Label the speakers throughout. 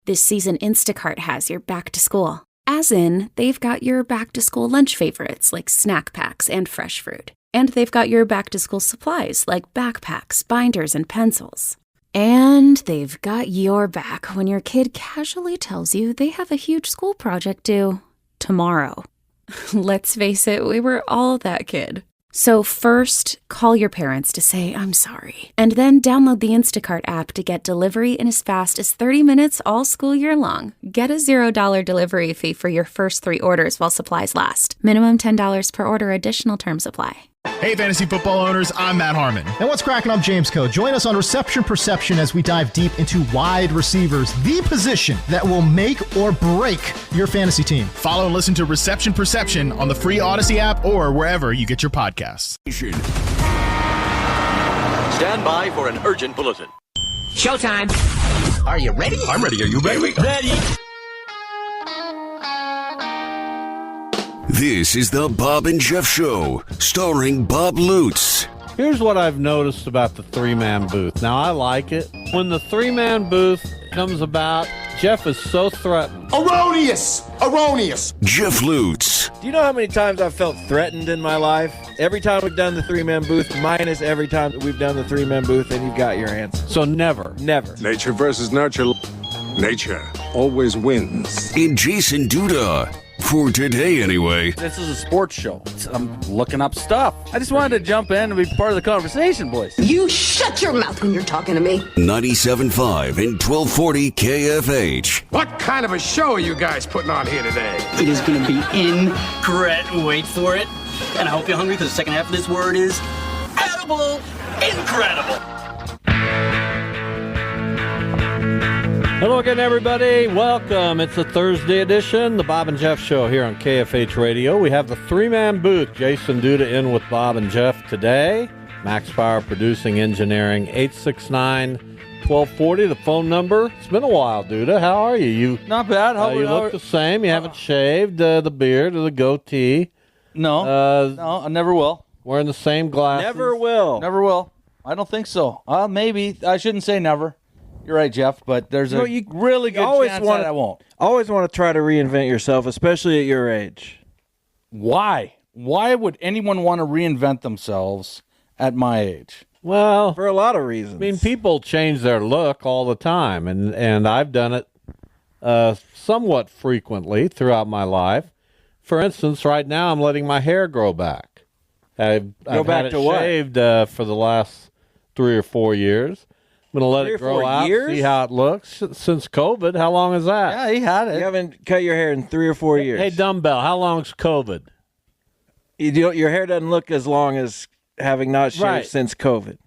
Speaker 1: This season, Instacart has your back to school. As in, they've got your back to school lunch favorites like snack packs and fresh fruit. And they've got your back to school supplies like backpacks, binders, and pencils. And they've got your back when your kid casually tells you they have a huge school project due tomorrow. Let's face it, we were all that kid. So first, call your parents to say, I'm sorry. And then download the Instacart app to get delivery in as fast as 30 minutes all school year long. Get a $0 delivery fee for your first 3 orders while supplies last. Minimum $10 per order. Additional terms apply.
Speaker 2: Hey, fantasy football owners, I'm Matt Harmon.
Speaker 3: And what's cracking? I'm James Coe. Join us on Reception Perception as we dive deep into wide receivers, the position that will make or break your fantasy team.
Speaker 2: Follow and listen to Reception Perception on the free Odyssey app or wherever you get your podcasts.
Speaker 4: Stand by for an urgent bulletin.
Speaker 5: Showtime.
Speaker 4: Are you ready?
Speaker 5: I'm ready. Are you ready?
Speaker 4: Ready.
Speaker 6: This is the Bob and Jeff Show, starring Bob Lutz.
Speaker 7: Here's what I've noticed about the three-man booth. Now, I like it. When the three-man booth comes about, Jeff is so threatened.
Speaker 8: Erroneous! Erroneous!
Speaker 6: Jeff Lutz.
Speaker 9: Do you know how many times I've felt threatened in my life? Every time we've done the three-man booth, minus every time that we've done the three-man booth, and you've got your answer.
Speaker 7: So never.
Speaker 9: Never.
Speaker 8: Nature versus nurture. Nature always wins.
Speaker 6: And Jason Duda. For today, anyway.
Speaker 10: This is a sports show. I'm looking up stuff. I just wanted to jump in and be part of the conversation, boys.
Speaker 11: You shut your mouth when you're talking to me.
Speaker 6: 97.5 and 1240 KFH.
Speaker 8: What kind of a show are you guys putting on here today?
Speaker 12: It is going to be incredible. Wait for it. And I hope you're hungry because the second half of this word is edible. Incredible.
Speaker 7: Hello again, everybody. Welcome. It's the Thursday edition, the Bob and Jeff Show here on KFH Radio. We have the three-man booth. Jason Duda in with Bob and Jeff today. Max Power Producing Engineering, 869-1240, the phone number. It's been a while, Duda. How are you?
Speaker 10: Not bad.
Speaker 7: You look the same. You haven't shaved the beard or the goatee.
Speaker 10: No, I never will.
Speaker 7: Wearing the same glasses.
Speaker 9: Never will.
Speaker 10: Never will. I don't think so. Maybe. I shouldn't say never. You're right, Jeff, but there's a really good chance that I won't.
Speaker 9: Always want to try to reinvent yourself, especially at your age.
Speaker 10: Why? Why would anyone want to reinvent themselves at my age?
Speaker 7: Well,
Speaker 9: for a lot of reasons.
Speaker 7: I mean, people change their look all the time, and I've done it somewhat frequently throughout my life. For instance, right now I'm letting my hair grow back. I've had it shaved for the last 3 or 4 years. I'm going to let it grow out, see how it looks. Since COVID, how long is that?
Speaker 10: Yeah, he had it.
Speaker 9: You haven't cut your hair in 3 or 4 years.
Speaker 7: Hey, dumbbell, how long's COVID?
Speaker 9: Your hair doesn't look as long as having not shaved since COVID.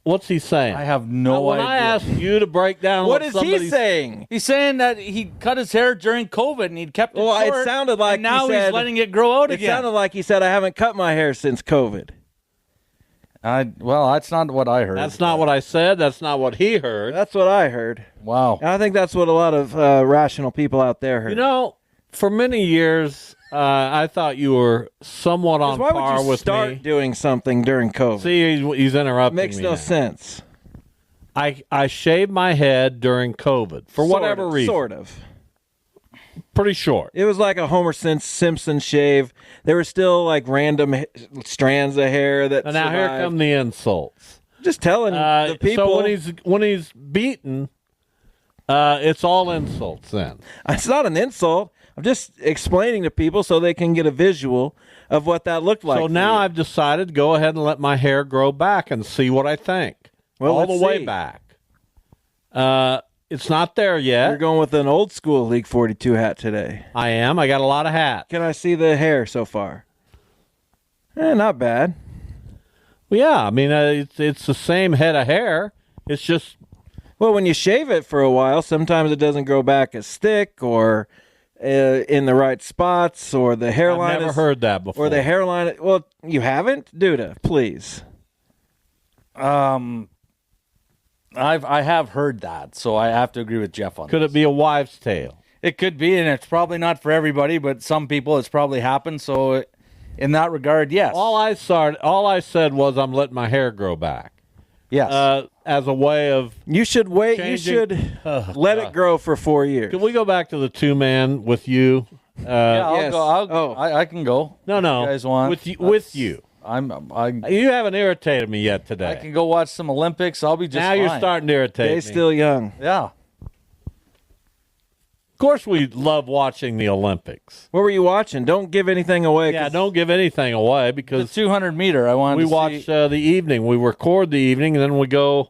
Speaker 7: What's he saying?
Speaker 10: I have no idea.
Speaker 7: When I asked you to break down
Speaker 9: what is he saying?
Speaker 10: He's saying that he cut his hair during COVID and he'd kept it short.
Speaker 9: It sounded like
Speaker 10: and now he's letting it grow out again.
Speaker 9: It sounded like he said, I haven't cut my hair since COVID.
Speaker 10: Well, that's not what I heard.
Speaker 7: That's not what I said. That's not what he heard.
Speaker 9: That's what I heard.
Speaker 10: Wow.
Speaker 9: And I think that's what a lot of rational people out there heard.
Speaker 7: You know, for many years, I thought you were somewhat on par with me.
Speaker 9: Why would you start doing something during COVID?
Speaker 7: See, he's interrupting me.
Speaker 9: Makes no sense.
Speaker 7: I shaved my head during COVID for whatever reason.
Speaker 9: Sort of.
Speaker 7: Pretty short.
Speaker 9: It was like a Homer Simpson shave. There were still like random strands of hair that
Speaker 7: and now
Speaker 9: survived.
Speaker 7: Here come the insults.
Speaker 9: Just telling the people.
Speaker 7: So when he's beaten, it's all insults then.
Speaker 9: It's not an insult. I'm just explaining to people so they can get a visual of what that looked like.
Speaker 7: So now I've decided to go ahead and let my hair grow back and see what I think.
Speaker 9: Well,
Speaker 7: all the way back. It's not there yet.
Speaker 9: You're going with an old school League 42 hat today.
Speaker 7: I am. I got a lot of hats.
Speaker 9: Can I see the hair so far? Not bad.
Speaker 7: Well, yeah, I mean, it's the same head of hair. It's just...
Speaker 9: Well, when you shave it for a while, sometimes it doesn't grow back as thick or in the right spots, or the hairline
Speaker 7: I've never heard that before.
Speaker 9: Or the hairline... Well, you haven't? Duda, please.
Speaker 10: I have heard that, so I have to agree with Jeff on
Speaker 7: Could
Speaker 10: this.
Speaker 7: it be a wives' tale?
Speaker 10: It could be, and it's probably not for everybody, but some people it's probably happened, so in that regard, yes.
Speaker 7: All I said was I'm letting my hair grow back.
Speaker 10: Yes.
Speaker 7: as a way of
Speaker 9: You should wait.
Speaker 7: changing.
Speaker 9: You should let it grow for 4 years.
Speaker 7: Can we go back to the 2-man with you?
Speaker 10: Yeah, I'll
Speaker 9: yes.
Speaker 10: go. I can go.
Speaker 7: No.
Speaker 10: You guys want
Speaker 7: with you.
Speaker 10: You
Speaker 7: haven't irritated me yet today.
Speaker 10: I can go watch some Olympics. I'll be just
Speaker 7: now
Speaker 10: fine.
Speaker 7: you're starting to irritate me.
Speaker 9: They're still young.
Speaker 10: Yeah.
Speaker 7: Of course, we love watching the Olympics.
Speaker 9: What were you watching? Don't give anything away.
Speaker 7: Yeah, don't give anything away because
Speaker 10: the 200 meter.
Speaker 7: We watch the evening. We record the evening, and then we go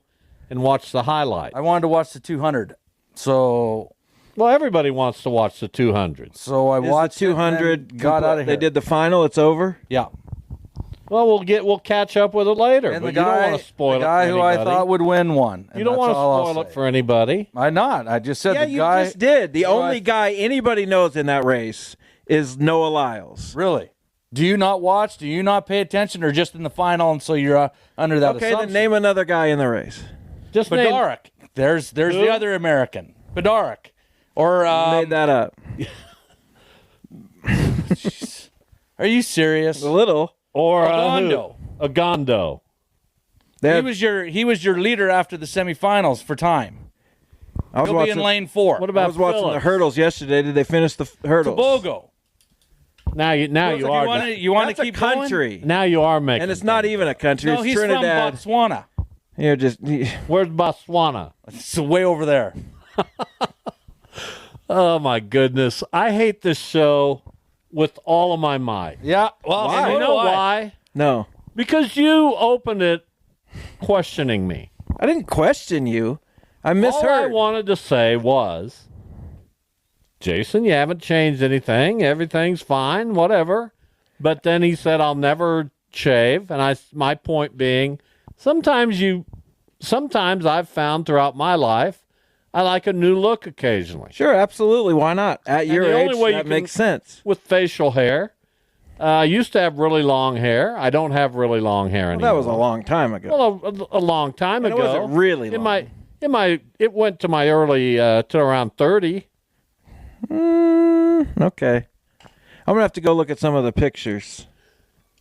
Speaker 7: and watch the highlight.
Speaker 10: I wanted to watch the 200. So,
Speaker 7: well, everybody wants to watch the 200.
Speaker 10: So I watched
Speaker 9: the 200.
Speaker 10: Got out of here.
Speaker 9: They did the final. It's over.
Speaker 10: Yeah.
Speaker 7: Well, we'll catch up with it later.
Speaker 10: And
Speaker 7: but
Speaker 10: the guy,
Speaker 7: you don't want to spoil
Speaker 10: the guy
Speaker 7: it for
Speaker 10: who
Speaker 7: anybody.
Speaker 10: I thought would win won.
Speaker 7: You don't want to spoil it for anybody.
Speaker 10: I'm not. I just said
Speaker 9: Yeah,
Speaker 10: the
Speaker 9: you
Speaker 10: guy.
Speaker 9: just did. The only guy anybody knows in that race is Noah Lyles.
Speaker 10: Really? Do you not watch? Do you not pay attention, or just in the final, and so you're under that
Speaker 9: Okay,
Speaker 10: assumption?
Speaker 9: then name another guy in the race.
Speaker 7: Just name.
Speaker 10: Bednarik. There's the other American. Bednarik. Or
Speaker 9: made that up.
Speaker 10: Are you serious?
Speaker 9: A little.
Speaker 7: Or
Speaker 10: Agondo.
Speaker 7: Agondo.
Speaker 10: He was your leader after the semifinals for time. He'll be in lane 4.
Speaker 7: What about
Speaker 9: I was watching the hurdles yesterday. Did they finish the hurdles?
Speaker 10: Tobago.
Speaker 7: Now you are.
Speaker 10: You want to
Speaker 9: That's
Speaker 10: keep
Speaker 9: a country.
Speaker 10: going?
Speaker 7: Now you are making.
Speaker 9: And it's not even a country.
Speaker 10: No,
Speaker 9: it's
Speaker 10: he's
Speaker 9: Trinidad.
Speaker 10: from Botswana.
Speaker 9: You're just.
Speaker 7: Where's Botswana?
Speaker 10: It's way over there.
Speaker 7: Oh my goodness! I hate this show with all of my might.
Speaker 10: Yeah. Well,
Speaker 7: And
Speaker 10: so
Speaker 7: you
Speaker 10: do
Speaker 7: know
Speaker 10: I.
Speaker 7: why?
Speaker 9: No.
Speaker 7: Because you opened it questioning me.
Speaker 9: I didn't question you. I
Speaker 7: All I
Speaker 9: misheard.
Speaker 7: wanted to say was, Jason, you haven't changed anything. Everything's fine, whatever. But then he said, I'll never shave. And my point being, sometimes I've found throughout my life, I like a new look occasionally.
Speaker 9: Sure, absolutely. Why not? At
Speaker 7: And
Speaker 9: your
Speaker 7: the
Speaker 9: age,
Speaker 7: only way
Speaker 9: that
Speaker 7: you can-
Speaker 9: makes sense.
Speaker 7: With facial hair. I used to have really long hair. I don't have really long hair
Speaker 9: Well,
Speaker 7: anymore.
Speaker 9: that was a long time ago.
Speaker 7: Well, a long time
Speaker 9: And
Speaker 7: ago.
Speaker 9: it wasn't really long.
Speaker 7: It went to my early to around 30.
Speaker 9: Okay. I'm gonna have to go look at some of the pictures.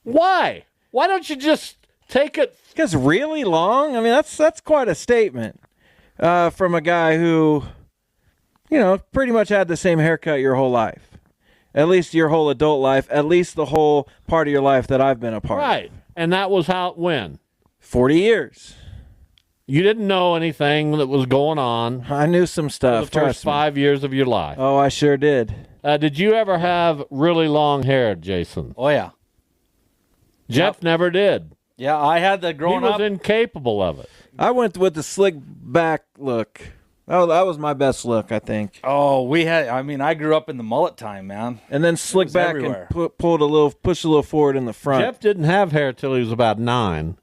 Speaker 7: Why? Why don't you just take it?
Speaker 9: Because really long. I mean, that's quite a statement from a guy who, pretty much had the same haircut your whole life. At least your whole adult life. At least the whole part of your life that I've been a part of.
Speaker 7: Right. And that was how it went.
Speaker 9: 40 years.
Speaker 7: You didn't know anything that was going on
Speaker 9: I knew some
Speaker 7: for
Speaker 9: stuff.
Speaker 7: the first
Speaker 9: trust me.
Speaker 7: 5 years of your life.
Speaker 9: Oh, I sure did.
Speaker 7: Did you ever have really long hair, Jason?
Speaker 10: Oh, yeah.
Speaker 7: Jeff never did.
Speaker 10: Yeah, I had that growing
Speaker 7: He was
Speaker 10: up.
Speaker 7: incapable of it.
Speaker 9: I went with the slick back look. Oh, that was my best look, I think.
Speaker 10: Oh, I grew up in the mullet time, man.
Speaker 9: And then slick
Speaker 10: was
Speaker 9: back
Speaker 10: everywhere.
Speaker 9: and push a little forward in the front.
Speaker 7: Jeff didn't have hair till he was about 9.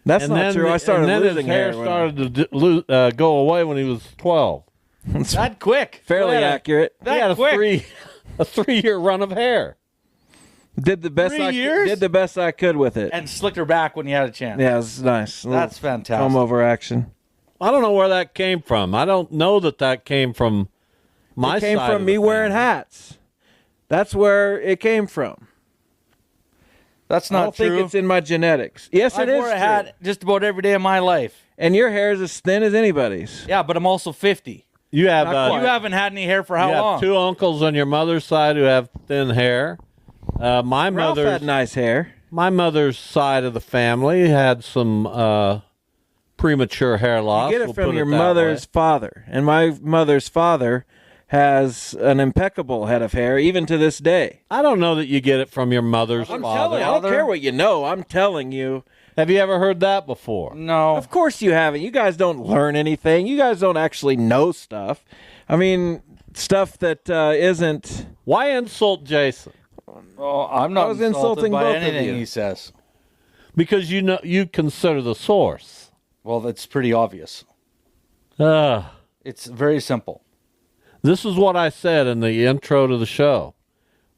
Speaker 9: That's not true. I started
Speaker 7: and then
Speaker 9: losing
Speaker 7: his hair
Speaker 9: when-
Speaker 7: started to go away when he was 12.
Speaker 10: That quick.
Speaker 9: fairly accurate.
Speaker 7: He had
Speaker 10: quick.
Speaker 7: a 3-year run of hair.
Speaker 9: Did the best
Speaker 10: 3
Speaker 9: I
Speaker 10: years?
Speaker 9: did the best I could with it.
Speaker 10: And slicked her back when you had a chance.
Speaker 9: Yeah, it was nice. A little
Speaker 10: That's fantastic.
Speaker 9: Comb over action.
Speaker 7: I don't know where that came from. I don't know that came from my
Speaker 9: It came
Speaker 7: side
Speaker 9: from
Speaker 7: of the
Speaker 9: me wearing
Speaker 7: family.
Speaker 9: hats. That's where it came from.
Speaker 10: That's
Speaker 9: I
Speaker 10: not
Speaker 9: don't
Speaker 10: true.
Speaker 9: think it's in my genetics. Yes,
Speaker 10: I
Speaker 9: it is
Speaker 10: wore a
Speaker 9: true.
Speaker 10: hat just about every day of my life.
Speaker 9: And your hair is as thin as anybody's.
Speaker 10: Yeah, but I'm also 50.
Speaker 7: You have
Speaker 10: You haven't had any hair for how
Speaker 7: you
Speaker 10: long?
Speaker 7: have 2 uncles on your mother's side who have thin hair. My
Speaker 9: Ralph
Speaker 7: mother's
Speaker 9: had nice hair.
Speaker 7: My mother's side of the family had some premature hair loss.
Speaker 9: You get it
Speaker 7: we'll
Speaker 9: from
Speaker 7: put
Speaker 9: your
Speaker 7: that
Speaker 9: mother's
Speaker 7: way.
Speaker 9: father. And my mother's father has an impeccable head of hair, even to this day.
Speaker 7: I don't know that you get it from your mother's
Speaker 9: I'm
Speaker 7: father.
Speaker 9: telling you, I don't care what you know. I'm telling you.
Speaker 7: Have you ever heard that before?
Speaker 10: No.
Speaker 9: Of course you haven't. You guys don't learn anything. You guys don't actually know stuff. I mean, stuff that isn't.
Speaker 7: Why insult Jason?
Speaker 10: Oh, I'm not
Speaker 9: I was
Speaker 10: insulted
Speaker 9: insulting
Speaker 10: by
Speaker 9: both of
Speaker 10: anything
Speaker 9: you.
Speaker 10: he says.
Speaker 7: Because you consider the source.
Speaker 10: Well, that's pretty obvious.
Speaker 7: Uh,
Speaker 10: It's very simple.
Speaker 7: this is what I said in the intro to the show.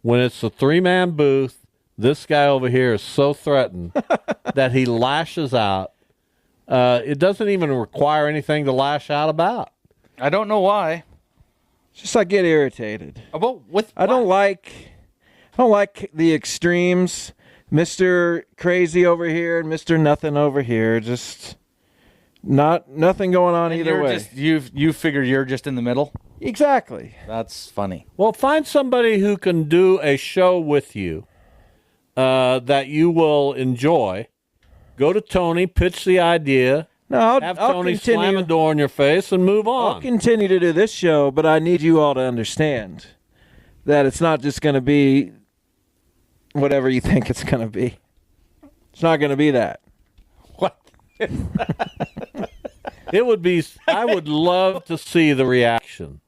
Speaker 7: When it's a 3-man booth, this guy over here is so threatened that he lashes out. It doesn't even require anything to lash out about.
Speaker 10: I don't know why.
Speaker 9: Just I get irritated.
Speaker 10: About with
Speaker 9: I don't like the extremes. Mr. Crazy over here and Mr. Nothing over here. Just Nothing going on
Speaker 10: And
Speaker 9: either way.
Speaker 10: You figure you're just in the middle?
Speaker 9: Exactly.
Speaker 10: That's funny.
Speaker 7: Well, find somebody who can do a show with you that you will enjoy. Go to Tony, pitch the idea.
Speaker 9: No,
Speaker 7: I'll Tony
Speaker 9: continue.
Speaker 7: slam a door in your face and move on.
Speaker 9: I'll continue to do this show, but I need you all to understand that it's not just going to be whatever you think it's going to be. It's not going to be that.
Speaker 10: What?
Speaker 7: It would be. I would love to see the reaction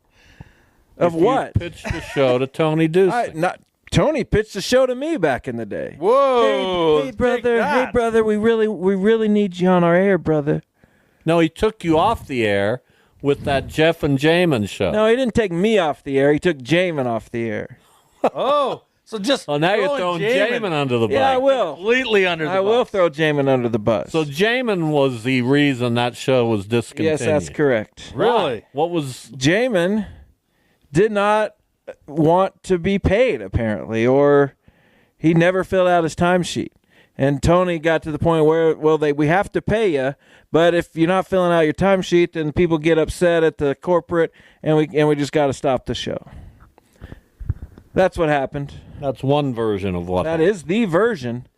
Speaker 9: of
Speaker 7: if
Speaker 9: what?
Speaker 7: You pitched the show to Tony Dusing.
Speaker 9: Tony pitched the show to me back in the day.
Speaker 10: Whoa!
Speaker 9: Hey brother, we really need you on our air, brother.
Speaker 7: No, he took you off the air with that Jeff and Jamin show.
Speaker 9: No, he didn't take me off the air. He took Jamin off the air.
Speaker 10: Oh, so just
Speaker 7: now you're throwing Jamin under the bus.
Speaker 9: Yeah, I will.
Speaker 10: Completely under the bus.
Speaker 9: I will throw Jamin under the bus.
Speaker 7: So Jamin was the reason that show was discontinued.
Speaker 9: Yes, that's correct.
Speaker 10: Really?
Speaker 7: What was
Speaker 9: Jamin did not want to be paid, apparently, or he never filled out his timesheet. And Tony got to the point where, we have to pay you, but if you're not filling out your timesheet, then people get upset at the corporate, and we just got to stop the show. That's what happened.
Speaker 7: That's one version of what
Speaker 9: That is the version.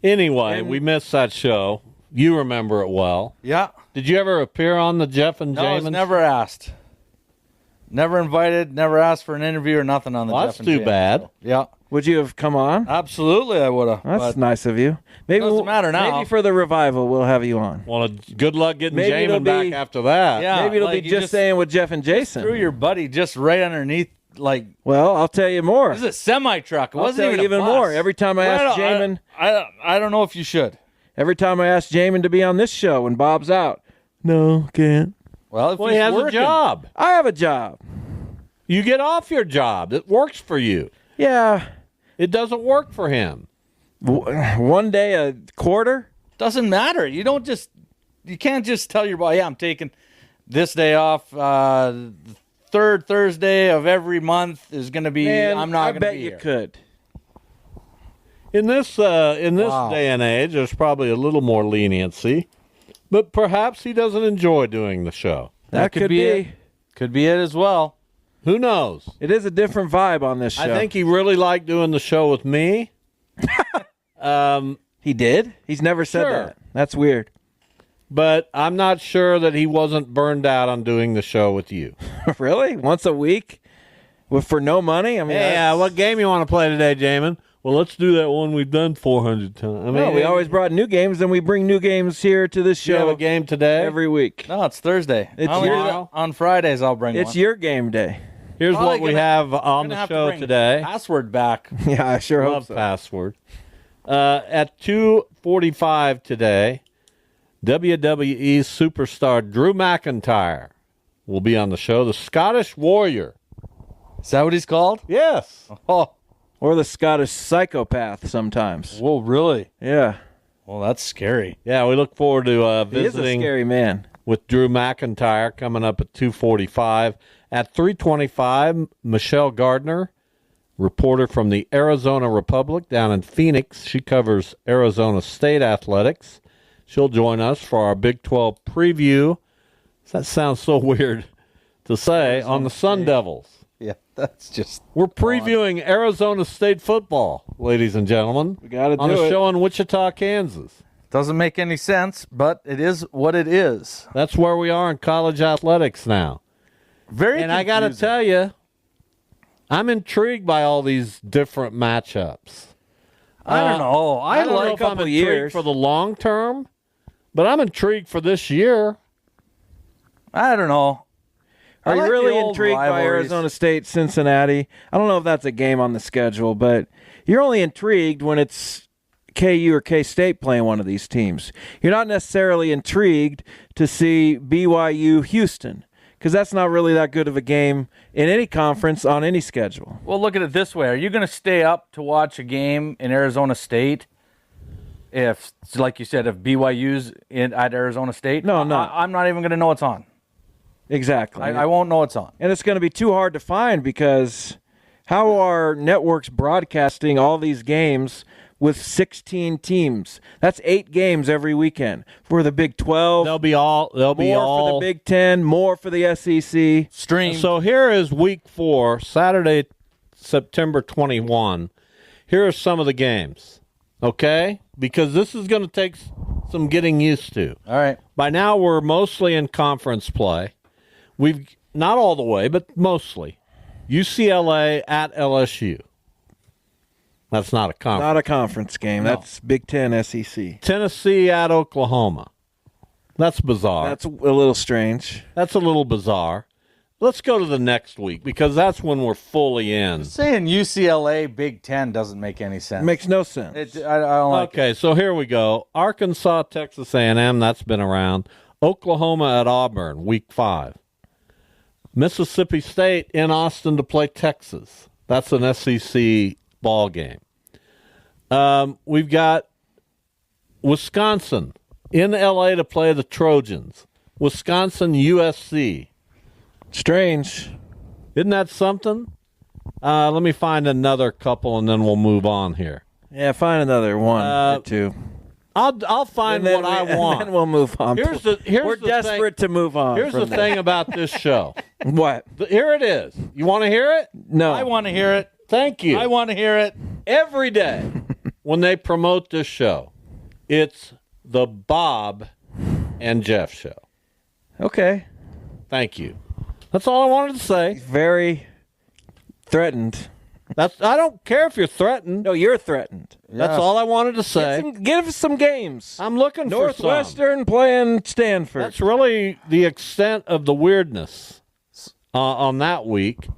Speaker 7: Anyway, we missed that show. You remember it well.
Speaker 10: Yeah.
Speaker 7: Did you ever appear on the Jeff and
Speaker 10: No, I was
Speaker 7: Jamin?
Speaker 10: never asked. Never invited, never asked for an interview or nothing on the Jeff and
Speaker 7: That's too
Speaker 10: Jamin
Speaker 7: bad.
Speaker 10: show. Yeah.
Speaker 9: Would you have come on?
Speaker 10: Absolutely, I would have.
Speaker 9: That's nice of you. Maybe
Speaker 10: Doesn't matter now.
Speaker 9: Maybe for the revival, we'll have you on.
Speaker 7: Well, good luck getting
Speaker 9: Maybe it'll
Speaker 7: Jamin back
Speaker 9: be-
Speaker 7: after that.
Speaker 10: Yeah,
Speaker 9: Maybe it'll
Speaker 10: like
Speaker 9: be
Speaker 10: you
Speaker 9: just saying with Jeff and Jason.
Speaker 10: Threw your buddy just right underneath, like.
Speaker 9: Well, I'll tell you more.
Speaker 10: This is a semi-truck. It
Speaker 9: I'll
Speaker 10: wasn't
Speaker 9: tell you
Speaker 10: even a
Speaker 9: even
Speaker 10: bus.
Speaker 9: more. Every time I ask
Speaker 10: Well,
Speaker 9: Jamin,
Speaker 10: I don't know if you should.
Speaker 9: every time I ask Jamin to be on this show when Bob's out, no, can't.
Speaker 10: Well, if
Speaker 7: Well,
Speaker 10: he's
Speaker 7: he has
Speaker 10: working,
Speaker 7: a job.
Speaker 9: I have a job.
Speaker 7: You get off your job. It works for you.
Speaker 9: Yeah,
Speaker 7: It doesn't work for him.
Speaker 9: one day a quarter.
Speaker 10: doesn't matter. You can't just tell your boy, yeah, I'm taking this day off. The third Thursday of every month is going to be.
Speaker 9: Man,
Speaker 10: I'm not
Speaker 9: I
Speaker 10: going to
Speaker 9: bet
Speaker 10: be
Speaker 9: you
Speaker 10: here.
Speaker 9: could.
Speaker 7: In this
Speaker 10: Wow.
Speaker 7: day and age, there's probably a little more leniency, but perhaps he doesn't enjoy doing the show.
Speaker 9: That could be.
Speaker 10: it. Could be it as well.
Speaker 7: Who knows?
Speaker 9: It is a different vibe on this show.
Speaker 7: I think he really liked doing the show with me.
Speaker 9: he did. He's never said
Speaker 7: Sure.
Speaker 9: that. That's weird.
Speaker 7: But I'm not sure that he wasn't burned out on doing the show with you.
Speaker 9: Really? Once a week? For no money? I mean,
Speaker 7: Yeah, what game you want to play today, Jamin? Well, let's do that one we've done 400 times. I mean,
Speaker 9: no, we always brought new games, and we bring new games here to this
Speaker 7: you have
Speaker 9: show
Speaker 7: a game today.
Speaker 9: every week.
Speaker 10: No, it's Thursday.
Speaker 9: It's
Speaker 10: Only
Speaker 9: your-
Speaker 10: on Fridays I'll bring
Speaker 9: It's
Speaker 10: one.
Speaker 9: your game day.
Speaker 7: Here's
Speaker 10: Probably
Speaker 7: what we
Speaker 10: gonna-
Speaker 7: have on
Speaker 10: Gonna
Speaker 7: the
Speaker 10: have to
Speaker 7: show
Speaker 10: bring
Speaker 7: today.
Speaker 10: Password back.
Speaker 9: Yeah, I sure hope
Speaker 7: Love
Speaker 9: so.
Speaker 7: password. At 2:45 today, WWE superstar Drew McIntyre will be on the show. The Scottish Warrior.
Speaker 10: Is that what he's called?
Speaker 7: Yes.
Speaker 10: Oh,
Speaker 9: Or the Scottish psychopath sometimes.
Speaker 10: whoa, really?
Speaker 9: Yeah.
Speaker 10: Well, that's scary.
Speaker 7: Yeah, we look forward to
Speaker 9: He is a
Speaker 7: visiting
Speaker 9: scary man.
Speaker 7: with Drew McIntyre coming up at 2:45. At 3:25, Michelle Gardner, reporter from the Arizona Republic down in Phoenix. She covers Arizona State athletics. She'll join us for our Big 12 preview. That sounds so weird to say, on the Sun Devils.
Speaker 10: Yeah, that's just.
Speaker 7: We're previewing Arizona State football, ladies and gentlemen.
Speaker 9: We got to
Speaker 7: on
Speaker 9: do
Speaker 7: a
Speaker 9: it.
Speaker 7: show in Wichita, Kansas.
Speaker 10: Doesn't make any sense, but it is what it is.
Speaker 7: That's where we are in college athletics now.
Speaker 10: Very
Speaker 7: And I got to
Speaker 10: confusing.
Speaker 7: tell you, I'm intrigued by all these different matchups.
Speaker 10: I don't know.
Speaker 7: I don't know if I'm
Speaker 9: couple
Speaker 7: intrigued
Speaker 9: years.
Speaker 7: for the long term, but I'm intrigued for this year.
Speaker 10: I don't know.
Speaker 9: Are
Speaker 10: I
Speaker 9: you
Speaker 10: like the
Speaker 9: really
Speaker 10: old
Speaker 9: intrigued by
Speaker 10: rivalries.
Speaker 9: Arizona State, Cincinnati? I don't know if that's a game on the schedule, but you're only intrigued when it's KU or K-State playing one of these teams. You're not necessarily intrigued to see BYU Houston, because that's not really that good of a game in any conference on any schedule.
Speaker 10: Well, look at it this way. Are you going to stay up to watch a game in Arizona State if, like you said, if BYU's at Arizona State?
Speaker 9: No, I'm not.
Speaker 10: I'm not even going to know it's on.
Speaker 9: Exactly.
Speaker 10: I won't know it's on.
Speaker 9: And it's going to be too hard to find because how are networks broadcasting all these games with 16 teams. That's 8 games every weekend. For the Big 12,
Speaker 7: They'll be all.
Speaker 9: more for the Big 10, more for the SEC.
Speaker 10: Stream.
Speaker 7: So here is week 4, Saturday, September 21. Here are some of the games, okay? Because this is going to take some getting used to.
Speaker 10: All right.
Speaker 7: By now, we're mostly in conference play. We've not all the way, but mostly. UCLA at LSU. That's not a conference.
Speaker 9: Not a conference game.
Speaker 7: No.
Speaker 9: That's Big 10 SEC.
Speaker 7: Tennessee at Oklahoma. That's bizarre.
Speaker 9: That's a little strange.
Speaker 7: That's a little bizarre. Let's go to the next week because that's when we're fully in.
Speaker 10: Saying UCLA Big 10 doesn't make any sense.
Speaker 9: It makes no sense.
Speaker 10: I don't like it.
Speaker 7: Okay, so here we go. Arkansas, Texas A&M, that's been around. Oklahoma at Auburn, week 5. Mississippi State in Austin to play Texas. That's an SEC ball game. We've got Wisconsin in L.A. to play the Trojans. Wisconsin, USC.
Speaker 9: Strange.
Speaker 7: Isn't that something? Let me find another couple, and then we'll move on here.
Speaker 9: Yeah, find another one or two.
Speaker 7: I'll find what I want.
Speaker 9: And then we'll move on.
Speaker 7: We're
Speaker 9: desperate to move on.
Speaker 7: Here's the thing about this show.
Speaker 9: What?
Speaker 7: Here it is. You want to hear it?
Speaker 9: No.
Speaker 10: I want to hear it.
Speaker 7: Thank you.
Speaker 10: I want to hear it.
Speaker 7: Every day when they promote this show, it's the Bob and Jeff show.
Speaker 9: Okay.
Speaker 7: Thank you. That's all I wanted to say.
Speaker 9: Very threatened.
Speaker 7: I don't care if you're threatened.
Speaker 9: No, you're threatened.
Speaker 7: That's all I wanted to say.
Speaker 9: Give us some games.
Speaker 7: I'm looking for some.
Speaker 9: Northwestern playing Stanford.
Speaker 7: That's really the extent of the weirdness on that week.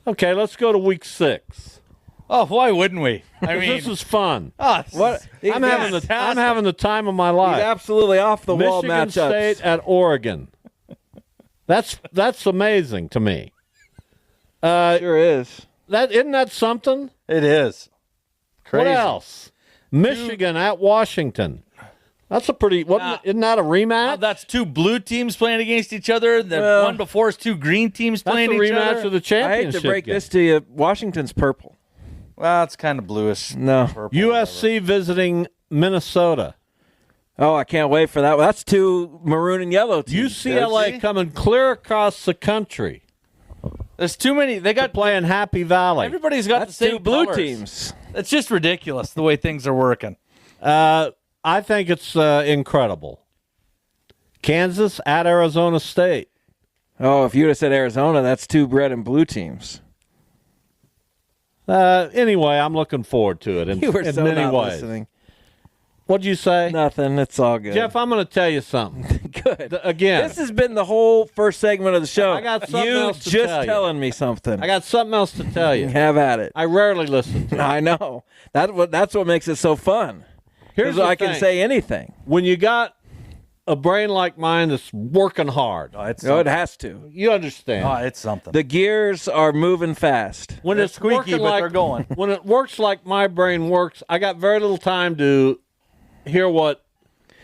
Speaker 7: Okay, let's go to week 6.
Speaker 10: Oh, why wouldn't we? I mean,
Speaker 7: this is fun.
Speaker 10: Oh,
Speaker 9: what?
Speaker 7: I'm having the time of my life.
Speaker 9: These absolutely off the wall
Speaker 7: Michigan
Speaker 9: matchups.
Speaker 7: State at Oregon. That's amazing to me.
Speaker 9: Sure is.
Speaker 7: Isn't that something?
Speaker 10: It is. Crazy.
Speaker 7: What else? Michigan at Washington. That's a pretty. Isn't that a rematch?
Speaker 10: That's 2 blue teams playing against each other. The one before is 2 green teams playing each other.
Speaker 7: That's a rematch of the championship.
Speaker 9: I hate to break this to you. Washington's purple.
Speaker 10: Well, it's kind of bluish.
Speaker 9: No.
Speaker 10: Purple,
Speaker 7: USC visiting Minnesota.
Speaker 9: Oh, I can't wait for that. Well, that's 2 maroon and yellow teams.
Speaker 7: UCLA coming clear across the country.
Speaker 10: There's too many. They got
Speaker 7: playing Happy Valley.
Speaker 10: Everybody's got
Speaker 9: That's
Speaker 10: the same
Speaker 9: 2 blue
Speaker 10: colors.
Speaker 9: teams.
Speaker 10: It's just ridiculous the way things are working.
Speaker 7: I think it's incredible. Kansas at Arizona State.
Speaker 9: Oh, if you would have said Arizona, that's 2 red and blue teams.
Speaker 7: Anyway, I'm looking forward to it in
Speaker 9: So
Speaker 7: many
Speaker 9: not
Speaker 7: ways.
Speaker 9: listening.
Speaker 7: What'd you say?
Speaker 9: Nothing. It's all good.
Speaker 7: Jeff, I'm going to tell you something.
Speaker 9: Good.
Speaker 7: Again.
Speaker 9: This has been the whole first segment of the show.
Speaker 7: I got something
Speaker 9: you
Speaker 7: else to
Speaker 9: just
Speaker 7: tell you.
Speaker 9: telling me something.
Speaker 7: I got something else to tell you.
Speaker 9: Have at it.
Speaker 7: I rarely listen to it.
Speaker 9: I know. That's what makes it so fun.
Speaker 7: Here's
Speaker 9: I
Speaker 7: the
Speaker 9: can
Speaker 7: thing.
Speaker 9: say anything.
Speaker 7: When you got a brain like mine that's working hard,
Speaker 9: It has to.
Speaker 7: you understand.
Speaker 10: Oh, it's something.
Speaker 9: The gears are moving fast.
Speaker 7: When
Speaker 10: They're
Speaker 7: it's
Speaker 10: squeaky,
Speaker 7: working
Speaker 10: but
Speaker 7: like
Speaker 10: they're going.
Speaker 7: When it works like my brain works, I got very little time to hear what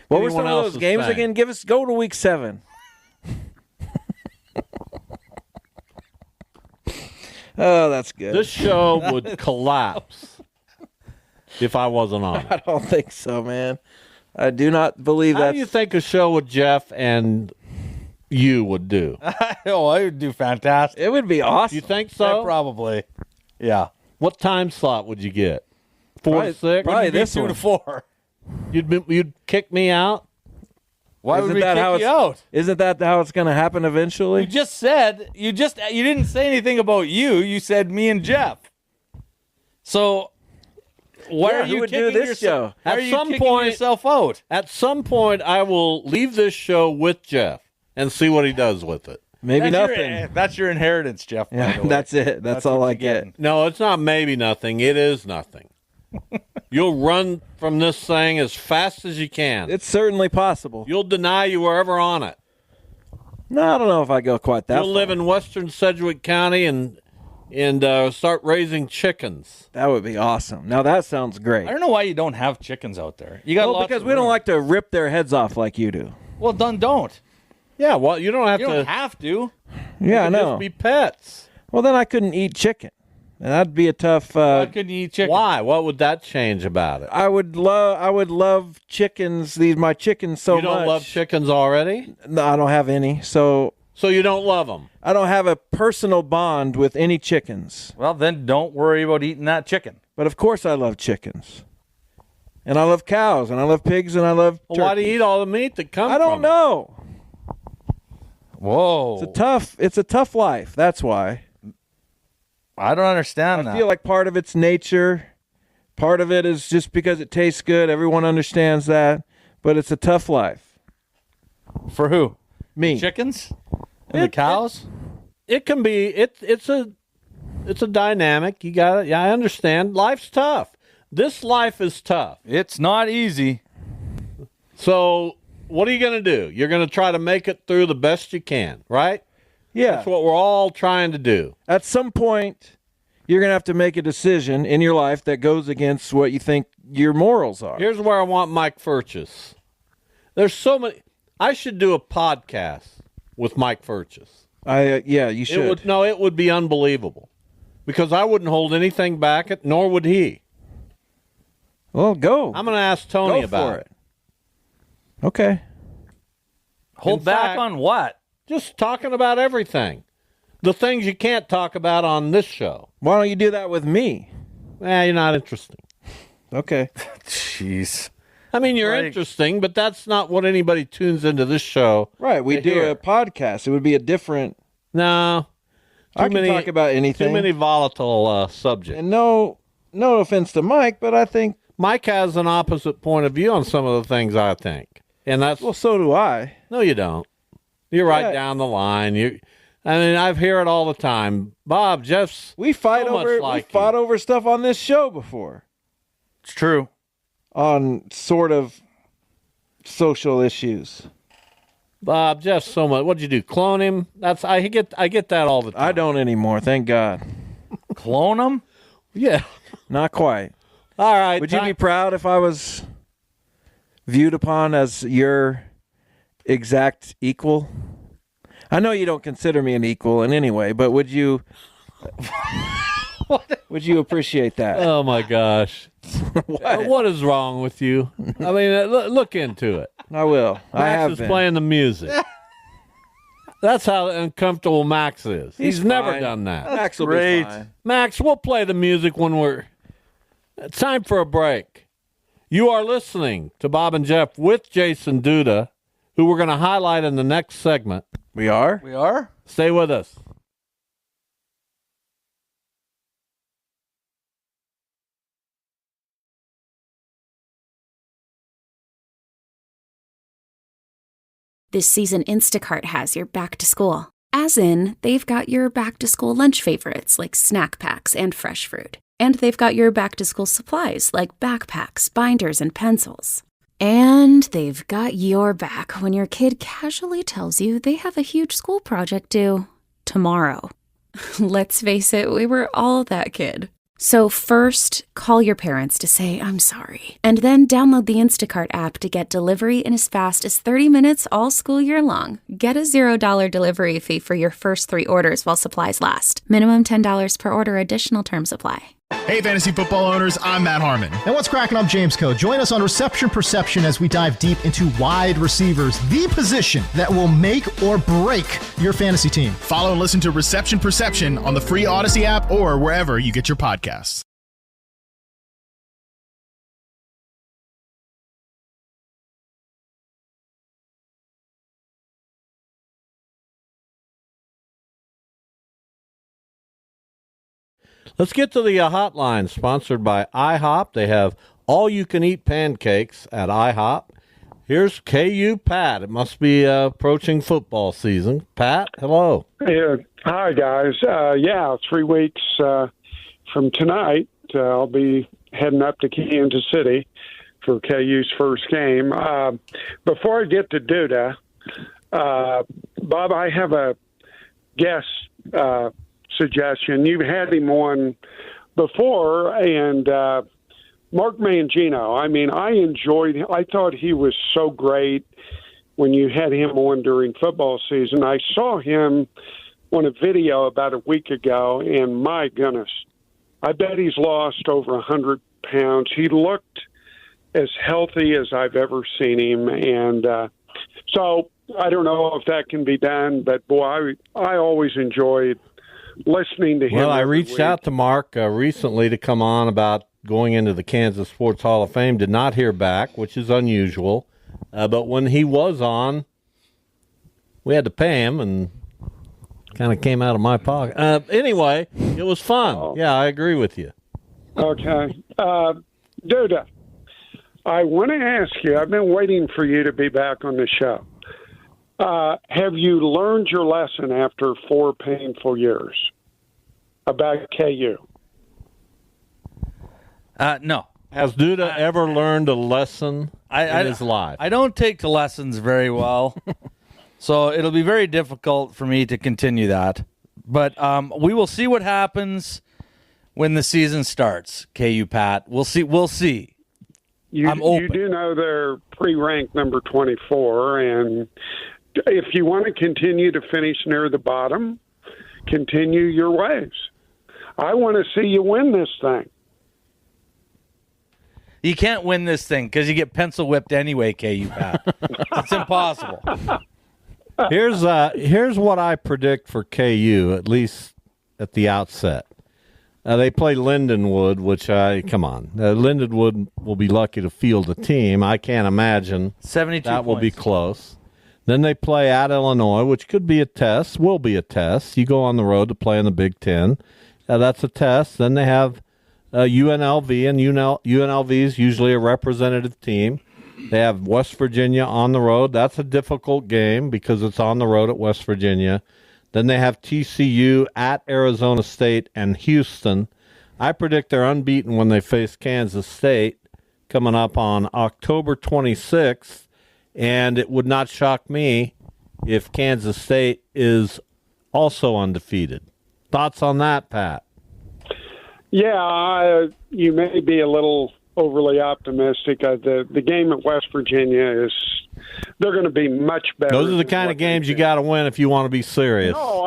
Speaker 9: What were
Speaker 7: anyone
Speaker 9: some of
Speaker 7: else
Speaker 9: those
Speaker 7: is
Speaker 9: games
Speaker 7: saying.
Speaker 9: again? Go to week 7. Oh, that's good.
Speaker 7: This show would collapse if I wasn't on it.
Speaker 9: I don't think so, man. I do not believe
Speaker 7: How
Speaker 9: that.
Speaker 7: do you think a show with Jeff and you would do?
Speaker 10: Oh, I would do fantastic.
Speaker 9: It would be awesome.
Speaker 7: You think
Speaker 10: Yeah,
Speaker 7: so?
Speaker 10: probably. Yeah.
Speaker 7: What time slot would you get? 4 to 6?
Speaker 9: Probably this
Speaker 10: 2
Speaker 9: one.
Speaker 10: to 4.
Speaker 7: You'd kick me out?
Speaker 10: Why would we kick you out?
Speaker 9: Isn't that how it's going to happen eventually?
Speaker 10: You just said you didn't say anything about you. You said me and Jeff. So why
Speaker 9: Yeah,
Speaker 10: are
Speaker 9: who
Speaker 10: you
Speaker 9: would do
Speaker 10: kicking
Speaker 9: this
Speaker 10: yourself?
Speaker 9: show?
Speaker 10: Why
Speaker 7: At
Speaker 10: are you
Speaker 7: some
Speaker 10: kicking
Speaker 7: point-
Speaker 10: yourself out?
Speaker 7: At some point, I will leave this show with Jeff and see what he does with it.
Speaker 9: Maybe
Speaker 10: That's
Speaker 9: nothing.
Speaker 10: That's your inheritance, Jeff. by
Speaker 9: Yeah,
Speaker 10: the way.
Speaker 9: that's it. That's all
Speaker 10: what
Speaker 9: I
Speaker 10: you're
Speaker 9: get.
Speaker 10: getting.
Speaker 7: No, it's not maybe nothing. It is nothing. You'll run from this thing as fast as you can.
Speaker 9: It's certainly possible.
Speaker 7: You'll deny you were ever on it.
Speaker 9: No, I don't know if I go quite that
Speaker 7: You'll
Speaker 9: far.
Speaker 7: live in western Sedgwick County and start raising chickens.
Speaker 9: That would be awesome. Now that sounds great.
Speaker 10: I don't know why you don't have chickens out there. You got
Speaker 9: Well,
Speaker 10: lots
Speaker 9: because
Speaker 10: of
Speaker 9: we don't
Speaker 10: room.
Speaker 9: like to rip their heads off like you do.
Speaker 10: Well, then don't.
Speaker 7: Yeah, well, you don't have
Speaker 10: You
Speaker 7: to.
Speaker 10: don't have to.
Speaker 9: Yeah, I
Speaker 7: They
Speaker 9: know.
Speaker 7: Just be pets.
Speaker 9: Well, then I couldn't eat chicken. And that'd be a tough.
Speaker 10: Why couldn't you eat chicken?
Speaker 7: Why? What would that change about it?
Speaker 9: I would love chickens. My chickens so much.
Speaker 7: You don't love chickens already?
Speaker 9: No, I don't have any. So
Speaker 7: you don't love them?
Speaker 9: I don't have a personal bond with any chickens.
Speaker 10: Well, then don't worry about eating that chicken.
Speaker 9: But of course I love chickens. And I love cows, and I love pigs, and I love turkeys.
Speaker 7: Why do you eat all the meat that comes from
Speaker 9: I don't know.
Speaker 10: Whoa.
Speaker 9: It's a tough life. That's why.
Speaker 10: I don't understand that.
Speaker 9: I feel like part of it's nature. Part of it is just because it tastes good. Everyone understands that. But it's a tough life.
Speaker 10: For who?
Speaker 9: Me.
Speaker 10: Chickens? And the cows?
Speaker 7: It can be. It's a dynamic. You got it. Yeah, I understand. Life's tough. This life is tough.
Speaker 10: It's not easy.
Speaker 7: So what are you going to do? You're going to try to make it through the best you can, right?
Speaker 9: Yeah.
Speaker 7: That's what we're all trying to do.
Speaker 9: At some point, you're going to have to make a decision in your life that goes against what you think your morals are.
Speaker 7: Here's where I want Mike Furchess. There's so many. I should do a podcast with Mike Furchess.
Speaker 9: Yeah, you should.
Speaker 7: It would be unbelievable because I wouldn't hold anything back, nor would he.
Speaker 9: Well, go.
Speaker 7: I'm going to ask Tony about it.
Speaker 9: Okay.
Speaker 10: Hold back on what?
Speaker 7: Just talking about everything. The things you can't talk about on this show.
Speaker 9: Why don't you do that with me?
Speaker 7: You're not interesting.
Speaker 9: Okay.
Speaker 10: Jeez.
Speaker 7: I mean, you're interesting, but that's not what anybody tunes into this show.
Speaker 9: Right. We do
Speaker 7: hear.
Speaker 9: a podcast. It would be a different.
Speaker 7: No.
Speaker 9: I can talk about anything.
Speaker 7: Too many volatile subjects.
Speaker 9: And no offense to Mike, but I think
Speaker 7: Mike has an opposite point of view on some of the things I think. And that's
Speaker 9: well, so do I.
Speaker 7: No, you don't. You're right down the line. I hear it all the time. Bob, Jeff's
Speaker 9: we fought over stuff on this show before.
Speaker 10: It's true.
Speaker 9: On sort of social issues.
Speaker 7: Bob, Jeff's so much. What'd you do? Clone him? I get that all the time.
Speaker 9: I don't anymore, thank God.
Speaker 10: Clone him?
Speaker 7: Yeah.
Speaker 9: Not quite.
Speaker 7: All right.
Speaker 9: Would you be proud if I was viewed upon as your exact equal? I know you don't consider me an equal in any way, but would you appreciate that?
Speaker 7: Oh my gosh. What is wrong with you? I mean, look into it.
Speaker 9: I will.
Speaker 7: Max is playing the music. That's how uncomfortable Max is. He's never done that.
Speaker 9: Max will be fine.
Speaker 7: Max, we'll play the music when it's time for a break. You are listening to Bob and Jeff with Jason Duda, who we're going to highlight in the next segment.
Speaker 9: We are?
Speaker 10: We are?
Speaker 7: Stay with us.
Speaker 1: This season, Instacart has your back to school. As in, they've got your back to school lunch favorites like snack packs and fresh fruit. And they've got your back to school supplies like backpacks, binders, and pencils. And they've got your back when your kid casually tells you they have a huge school project due tomorrow. Let's face it, we were all that kid. So first, call your parents to say, I'm sorry. And then download the Instacart app to get delivery in as fast as 30 minutes all school year long. Get a $0 delivery fee for your first 3 orders while supplies last. Minimum $10 per order. Additional terms apply.
Speaker 2: Hey, fantasy football owners, I'm Matt Harmon.
Speaker 3: And what's cracking? I'm James Coe. Join us on Reception Perception as we dive deep into wide receivers, the position that will make or break your fantasy team.
Speaker 2: Follow and listen to Reception Perception on the free Odyssey app or wherever you get your podcasts.
Speaker 7: Let's get to the hotline sponsored by IHOP. They have all-you-can-eat pancakes at IHOP. Here's KU Pat. It must be approaching football season. Pat, hello.
Speaker 13: Yeah. Hi, guys. 3 weeks from tonight, I'll be heading up to Kansas City for KU's first game. Before I get to Duda, Bob, I have a guest suggestion. You've had him on before, and Mark Mangino. I mean, I thought he was so great when you had him on during football season. I saw him on a video about a week ago, and my goodness, I bet he's lost over 100 pounds. He looked as healthy as I've ever seen him. And so I don't know if that can be done, but, boy, I always enjoyed listening to him.
Speaker 7: Well, I reached out to Mark recently to come on about going into the Kansas Sports Hall of Fame. Did not hear back, which is unusual. But when he was on, we had to pay him, and kind of came out of my pocket. Anyway, it was fun. Yeah, I agree with you.
Speaker 13: Okay. Duda, I want to ask you, I've been waiting for you to be back on the show. Have you learned your lesson after 4 painful years about KU?
Speaker 10: No.
Speaker 7: Has Duda ever learned a lesson in his life?
Speaker 10: I don't take to lessons very well, so it'll be very difficult for me to continue that. But we will see what happens when the season starts, KU Pat. We'll see. I'm open.
Speaker 13: You do know they're pre-ranked number 24, and if you want to continue to finish near the bottom, continue your ways. I want to see you win this thing.
Speaker 10: You can't win this thing because you get pencil whipped anyway, KU Pat. It's impossible.
Speaker 7: Here's what I predict for KU, at least at the outset. They play Lindenwood, which Lindenwood will be lucky to field a team. I can't imagine
Speaker 10: 72
Speaker 7: that
Speaker 10: points.
Speaker 7: will be close. Then they play at Illinois, which could be a test, will be a test. You go on the road to play in the Big Ten. That's a test. Then they have UNLV, and UNLV is usually a representative team. They have West Virginia on the road. That's a difficult game because it's on the road at West Virginia. Then they have TCU at Arizona State and Houston. I predict they're unbeaten when they face Kansas State coming up on October 26th, and it would not shock me if Kansas State is also undefeated. Thoughts on that, Pat?
Speaker 13: Yeah, you may be a little overly optimistic. The game at West Virginia they're going to be much better.
Speaker 7: Those are the kind of games you got to win if you want to be serious.
Speaker 13: No,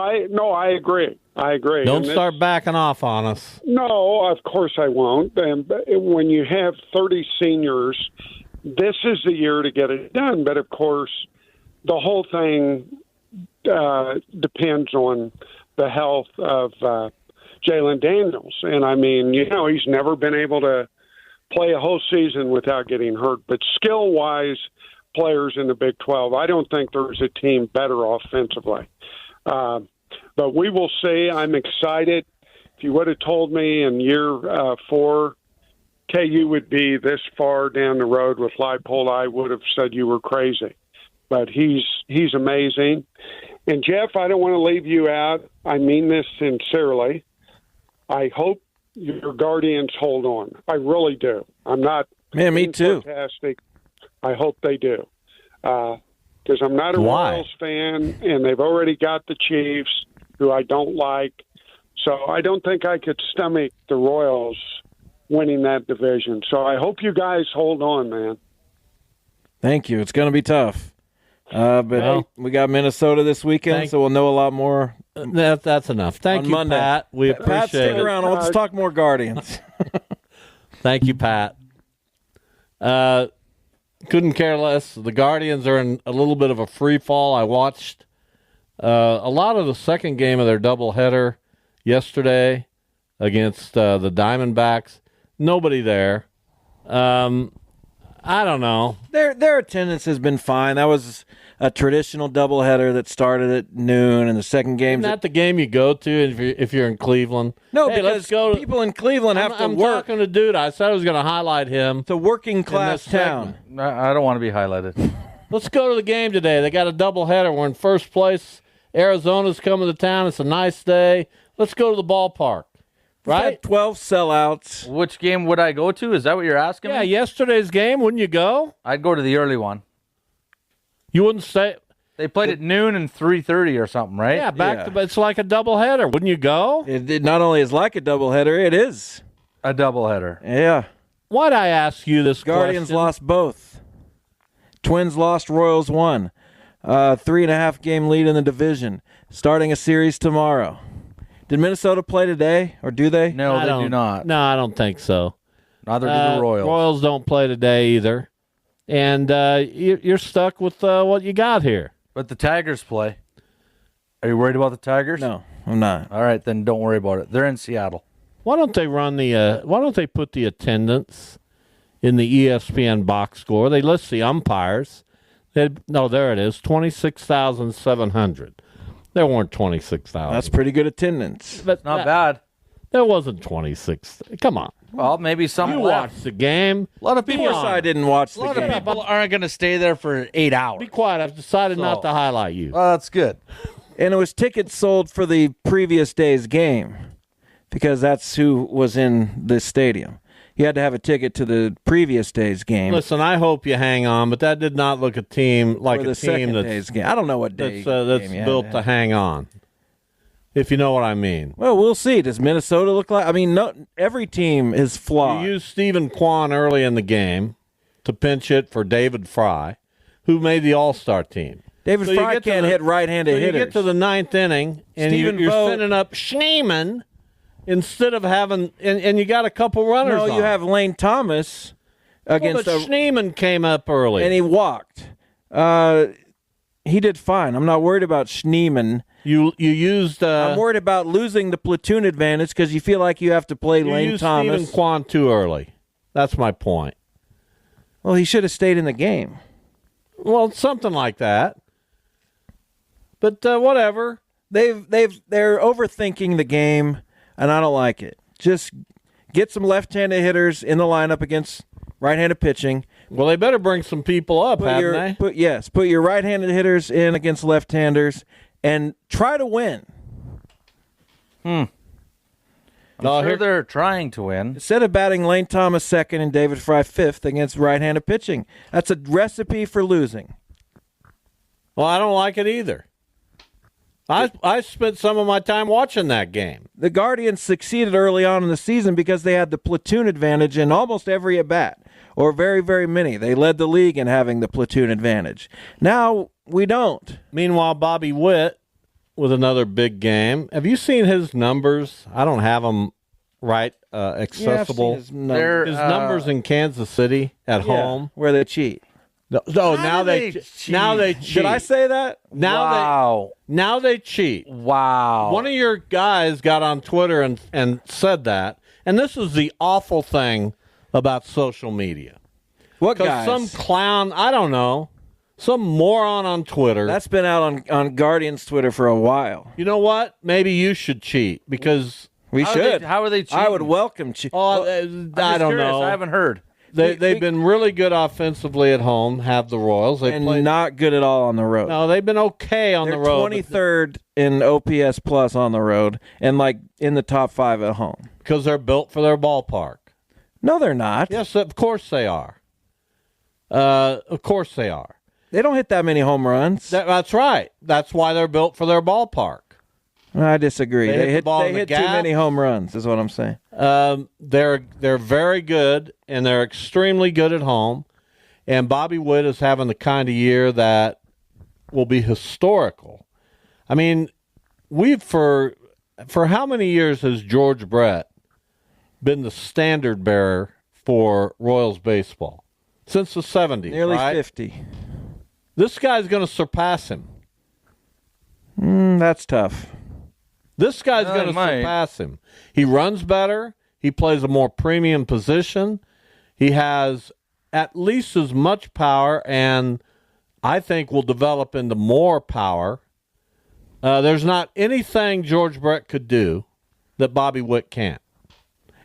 Speaker 13: I agree.
Speaker 7: Don't start backing off on us.
Speaker 13: No, of course I won't. And when you have 30 seniors, this is the year to get it done. But, of course, the whole thing depends on the health of Jalen Daniels. And, I mean, he's never been able to play a whole season without getting hurt. But skill-wise, players in the Big 12, I don't think there's a team better offensively. But we will see. I'm excited. If you would have told me in year 4 KU would be this far down the road with Leipold, I would have said you were crazy. But he's amazing. And, Jeff, I don't want to leave you out. I mean this sincerely. I hope your Guardians hold on. I really do. I'm not
Speaker 9: me too.
Speaker 13: Fantastic. I hope they do. Because I'm not a Royals fan, and they've already got the Chiefs, who I don't like. So I don't think I could stomach the Royals winning that division. So I hope you guys hold on, man.
Speaker 9: Thank you. It's going to be tough. But we got Minnesota this weekend, so we'll know a lot more.
Speaker 7: That's enough. Thank you,
Speaker 9: Monday.
Speaker 7: Pat. We appreciate
Speaker 9: Pat, stick
Speaker 7: it.
Speaker 9: around. Let's talk more Guardians.
Speaker 7: Thank you, Pat. Couldn't care less. The Guardians are in a little bit of a free fall. I watched a lot of the second game of their doubleheader yesterday against the Diamondbacks. Nobody there. I don't know.
Speaker 9: Their attendance has been fine. That was a traditional doubleheader that started at noon, and the second game.
Speaker 7: Isn't that the game you go to if you're in Cleveland?
Speaker 9: No,
Speaker 7: hey,
Speaker 9: because
Speaker 7: let's go
Speaker 9: people in Cleveland have to
Speaker 7: I'm
Speaker 9: work.
Speaker 7: talking to Dude. I said I was going to highlight him.
Speaker 9: It's a working class town.
Speaker 10: I don't want to be highlighted.
Speaker 7: Let's go to the game today. They got a doubleheader. We're in first place. Arizona's coming to town. It's a nice day. Let's go to the ballpark. Right?
Speaker 9: 12 sellouts.
Speaker 10: Which game would I go to? Is that what you're asking
Speaker 7: Yeah,
Speaker 10: me?
Speaker 7: yesterday's game. Wouldn't you go?
Speaker 10: I'd go to the early one.
Speaker 7: You wouldn't stay.
Speaker 10: They played at noon and 3:30 or something, right?
Speaker 7: Yeah, to it's like a doubleheader. Wouldn't you go?
Speaker 9: It not only is like a doubleheader, it is
Speaker 10: a doubleheader.
Speaker 9: Yeah.
Speaker 7: Why'd I ask you this
Speaker 9: Guardians
Speaker 7: question?
Speaker 9: lost both. Twins lost, Royals won. 3.5 game lead in the division. Starting a series tomorrow. Did Minnesota play today, or do they?
Speaker 10: No, they do not.
Speaker 7: No, I don't think so.
Speaker 10: Neither do the Royals.
Speaker 7: Royals don't play today either. And you're stuck with what you got here.
Speaker 10: But the Tigers play. Are you worried about the Tigers?
Speaker 9: No, I'm not.
Speaker 10: All right, then don't worry about it. They're in Seattle.
Speaker 7: Why don't they run the? Why don't they put the attendance in the ESPN box score? They list the umpires. No, there it is, 26,700. There weren't 26,000.
Speaker 9: That's pretty good attendance.
Speaker 7: But
Speaker 10: Not bad.
Speaker 7: There wasn't 26. Come on.
Speaker 10: Well, maybe some
Speaker 7: You
Speaker 10: left.
Speaker 7: watched the game.
Speaker 10: A lot of people.
Speaker 9: Of course I didn't watch
Speaker 10: A
Speaker 9: the
Speaker 10: lot
Speaker 9: game.
Speaker 10: of people aren't going to stay there for 8 hours.
Speaker 7: Be quiet. I've decided not to highlight you.
Speaker 10: Well, that's good.
Speaker 9: And it was tickets sold for the previous day's game because that's who was in the stadium. You had to have a ticket to the previous day's game.
Speaker 7: Listen, I hope you hang on, but that did not look like a team
Speaker 9: day's game. I don't know what day
Speaker 7: that's
Speaker 9: game
Speaker 7: built to hang on. If you know what I mean.
Speaker 9: Well, we'll see. Does Minnesota look like? I mean, every team is flawed.
Speaker 7: You used Stephen Kwan early in the game to pinch hit for David Fry, who made the All-Star team.
Speaker 9: David Fry can't hit right-handed hitters.
Speaker 7: You get to the ninth inning, and you're sending up Schneemann instead of having, and you got a couple runners.
Speaker 9: No, you have Lane Thomas against.
Speaker 7: But Schneemann came up early,
Speaker 9: and he walked. He did fine. I'm not worried about Schneemann.
Speaker 7: You used.
Speaker 9: I'm worried about losing the platoon advantage because you feel like you have to play Lane Thomas.
Speaker 7: Stephen Kwan too early. That's my point.
Speaker 9: Well, he should have stayed in the game.
Speaker 7: Well, something like that. But whatever.
Speaker 9: They're overthinking the game, and I don't like it. Just get some left-handed hitters in the lineup against right-handed pitching.
Speaker 7: Well, they better bring some people up, haven't they?
Speaker 9: Put your right-handed hitters in against left-handers and try to win.
Speaker 10: I'm sure they're trying to win.
Speaker 9: Instead of batting Lane Thomas second and David Fry fifth against right-handed pitching. That's a recipe for losing.
Speaker 7: Well, I don't like it either. I spent some of my time watching that game.
Speaker 9: The Guardians succeeded early on in the season because they had the platoon advantage in almost every at-bat, or very, very many. They led the league in having the platoon advantage. Now, we don't.
Speaker 7: Meanwhile, Bobby Witt with another big game. Have you seen his numbers? I don't have them accessible.
Speaker 9: Yeah, I've seen his numbers.
Speaker 7: His numbers in Kansas City at home.
Speaker 9: Where they cheat.
Speaker 7: No, now they cheat.
Speaker 9: Did I say that?
Speaker 10: Wow.
Speaker 7: Now they cheat.
Speaker 10: Wow.
Speaker 7: One of your guys got on Twitter and said that. And this is the awful thing about social media.
Speaker 9: What guys?
Speaker 7: Some clown, I don't know, some moron on Twitter.
Speaker 9: That's been out on Guardian's Twitter for a while.
Speaker 7: You know what? Maybe you should cheat because
Speaker 9: we should.
Speaker 10: How are they cheating?
Speaker 9: I would welcome cheat.
Speaker 7: Oh, I don't know.
Speaker 10: I haven't heard.
Speaker 7: They've been really good offensively at home, have the Royals. They played
Speaker 9: not good at all on the road.
Speaker 7: No, they've been okay on the road.
Speaker 9: 23rd in OPS plus on the road and like in the top 5 at home.
Speaker 7: Because they're built for their ballpark.
Speaker 9: No, they're not.
Speaker 7: Yes, of course they are. Of course they are.
Speaker 9: They don't hit that many home runs.
Speaker 7: That's right. That's why they're built for their ballpark.
Speaker 9: I disagree. They hit too
Speaker 7: gap.
Speaker 9: many home runs, is what I'm saying.
Speaker 7: They're very good, and they're extremely good at home. And Bobby Witt is having the kind of year that will be historical. I mean, for how many years has George Brett been the standard bearer for Royals baseball? Since the 70s,
Speaker 9: Nearly
Speaker 7: right?
Speaker 9: 50.
Speaker 7: This guy's going to surpass him.
Speaker 9: That's tough.
Speaker 7: This guy's going to surpass him. He runs better. He plays a more premium position. He has at least as much power, and I think will develop into more power. There's not anything George Brett could do that Bobby Witt can't.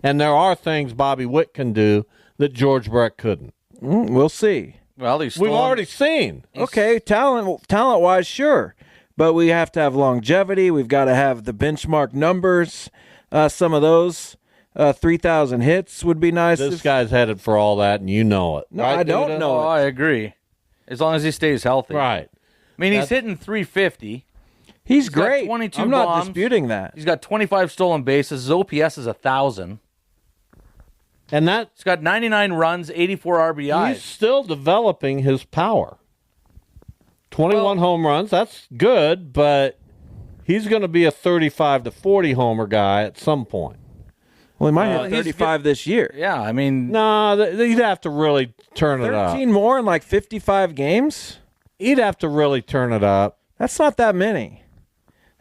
Speaker 7: And there are things Bobby Witt can do that George Brett couldn't.
Speaker 9: We'll see.
Speaker 10: Well,
Speaker 7: we've already seen.
Speaker 9: Okay, talent-wise, sure. But we have to have longevity. We've got to have the benchmark numbers. Some of those 3,000 hits would be nice.
Speaker 7: This guy's headed for all that, and you know it.
Speaker 9: No,
Speaker 7: right,
Speaker 9: I don't know it.
Speaker 10: I agree. As long as he stays healthy.
Speaker 7: Right.
Speaker 10: I mean, he's hitting 350.
Speaker 9: He's great.
Speaker 10: Got 22
Speaker 9: I'm
Speaker 10: bombs.
Speaker 9: not disputing that.
Speaker 10: He's got 25 stolen bases. His OPS is 1,000.
Speaker 7: And
Speaker 10: he's got 99 runs, 84 RBIs.
Speaker 7: He's still developing his power. 21 home runs, that's good, but he's going to be a 35 to 40 homer guy at some point.
Speaker 9: Well, he might hit 35 this year.
Speaker 10: Yeah, I mean...
Speaker 7: No, he'd have to really turn it up.
Speaker 9: 13 more in like 55 games?
Speaker 7: He'd have to really turn it up.
Speaker 9: That's not that many.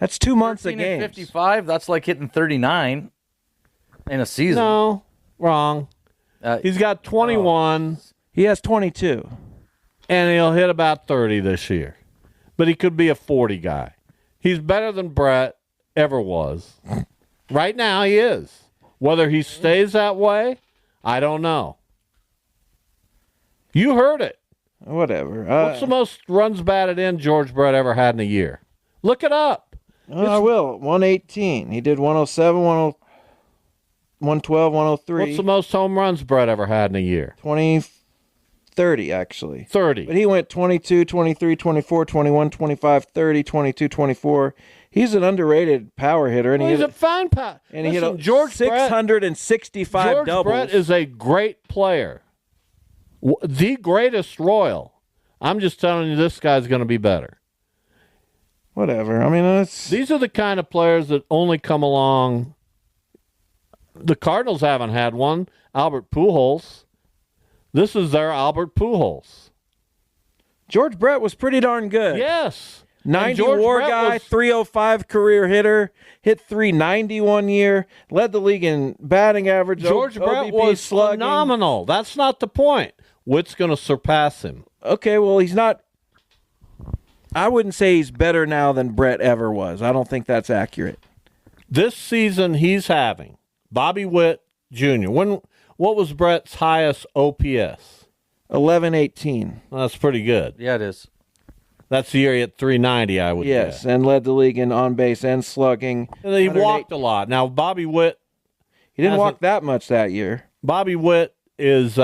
Speaker 9: That's 2 months of games.
Speaker 10: 55, that's like hitting 39 in a season.
Speaker 7: No, wrong. He's got 21.
Speaker 9: He has 22.
Speaker 7: And he'll hit about 30 this year. But he could be a 40 guy. He's better than Brett ever was. Right now, he is. Whether he stays that way, I don't know. You heard it.
Speaker 9: Whatever.
Speaker 7: What's the most runs batted in George Brett ever had in a year? Look it up.
Speaker 9: I will. 118. He did 107, 112, 103.
Speaker 7: What's the most home runs Brett ever had in a year?
Speaker 9: 30, actually.
Speaker 7: 30.
Speaker 9: But he went 22, 23, 24, 21, 25, 30, 22, 24. He's an underrated power hitter. And
Speaker 7: he's a fine power.
Speaker 9: And he hit George 665
Speaker 7: George
Speaker 9: doubles.
Speaker 7: Brett is a great player. The greatest Royal. I'm just telling you, this guy's going to be better.
Speaker 9: Whatever. I mean,
Speaker 7: these are the kind of players that only come along. The Cardinals haven't had one. Albert Pujols. This is their Albert Pujols.
Speaker 9: George Brett was pretty darn good.
Speaker 7: Yes.
Speaker 9: 90 WAR guy, 305 career hitter, hit 390 1 year, led the league in batting average.
Speaker 7: George Brett was slugging. Phenomenal. That's not the point. Witt's going to surpass him.
Speaker 9: Okay, well, he's not. I wouldn't say he's better now than Brett ever was. I don't think that's accurate.
Speaker 7: This season he's having, Bobby Witt Jr. What was Brett's highest OPS?
Speaker 9: 1118.
Speaker 7: Well, that's pretty good.
Speaker 10: Yeah, it is.
Speaker 7: That's the year at 390, I would guess.
Speaker 9: Yes, and led the league in on-base and slugging.
Speaker 7: And he walked a lot. Now, Bobby Witt...
Speaker 9: He didn't walk that much that year.
Speaker 7: Bobby Witt is...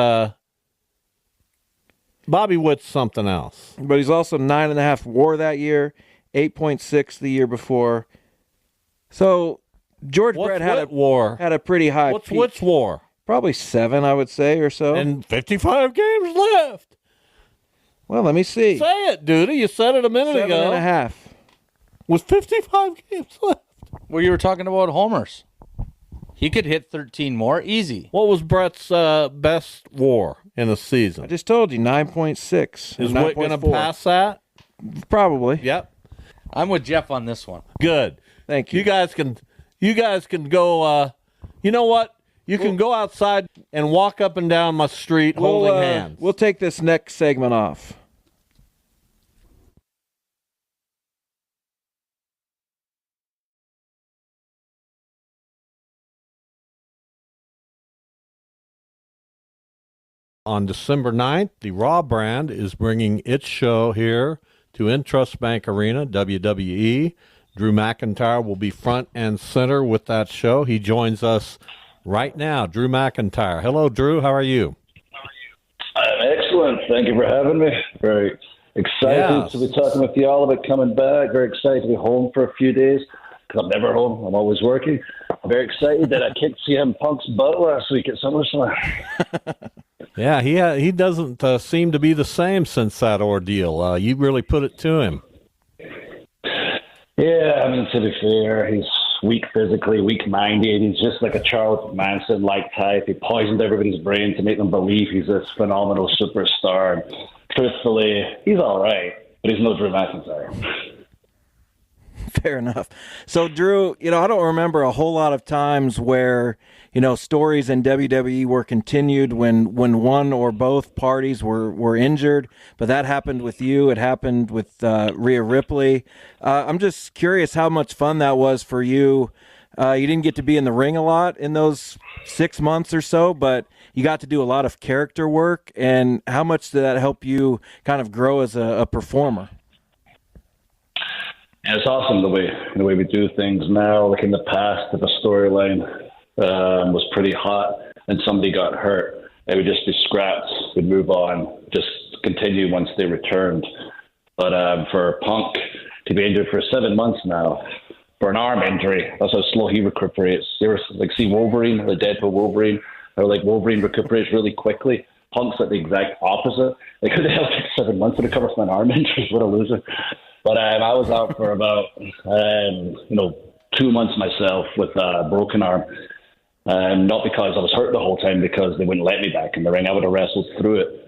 Speaker 7: Bobby Witt's something else.
Speaker 9: But he's also 9.5 WAR that year, 8.6 the year before. So, George Brett had a pretty high
Speaker 7: What's
Speaker 9: peak.
Speaker 7: Witt's WAR?
Speaker 9: Probably 7, I would say, or so.
Speaker 7: And 55 games left.
Speaker 9: Well, let me see.
Speaker 7: Say it, Duda. You said it a minute ago.
Speaker 9: 7.5.
Speaker 7: With 55 games left.
Speaker 10: Well, you were talking about homers. He could hit 13 more, easy.
Speaker 7: What was Brett's best WAR in the season?
Speaker 9: I just told you, 9.6.
Speaker 7: Is Witt going to pass that?
Speaker 9: Probably.
Speaker 7: Yep.
Speaker 10: I'm with Jeff on this one.
Speaker 7: Good.
Speaker 9: Thank you.
Speaker 7: You guys can go, you know what? You can go outside and walk up and down my street holding hands.
Speaker 9: We'll take this next segment off.
Speaker 7: On December 9th, the Raw brand is bringing its show here to Intrust Bank Arena, WWE. Drew McIntyre will be front and center with that show. He joins us right now. Drew McIntyre. Hello, Drew. How are you?
Speaker 14: I'm excellent. Thank you for having me. Very excited to be talking with you all about coming back. Very excited to be home for a few days because I'm never home. I'm always working. I'm very excited that I kicked CM Punk's butt last week at SummerSlam.
Speaker 7: Yeah, he doesn't seem to be the same since that ordeal. You really put it to him.
Speaker 14: Yeah, I mean, to be fair, he's weak physically, weak-minded. He's just like a Charles Manson-like type. He poisoned everybody's brain to make them believe he's this phenomenal superstar. And truthfully, he's all right, but he's no Drew McIntyre.
Speaker 9: Fair enough. So, Drew, I don't remember a whole lot of times where, stories in WWE were continued when one or both parties were injured, but that happened with you. It happened with Rhea Ripley. I'm just curious how much fun that was for you. You didn't get to be in the ring a lot in those 6 months or so, but you got to do a lot of character work, and how much did that help you kind of grow as a performer?
Speaker 14: Yeah, it's awesome the way we do things now. Like in the past, if a storyline was pretty hot and somebody got hurt, it would just be scrapped. We'd move on, just continue once they returned. But for Punk to be injured for 7 months now, for an arm injury, that's how slow he recuperates. You ever see Wolverine, the Deadpool Wolverine, how Wolverine recuperates really quickly? Punk's like the exact opposite. Like, who the hell takes 7 months to recover from an arm injury? What a loser. But I was out for about 2 months myself with a broken arm. Not because I was hurt the whole time, because they wouldn't let me back in the ring. I would have wrestled through it.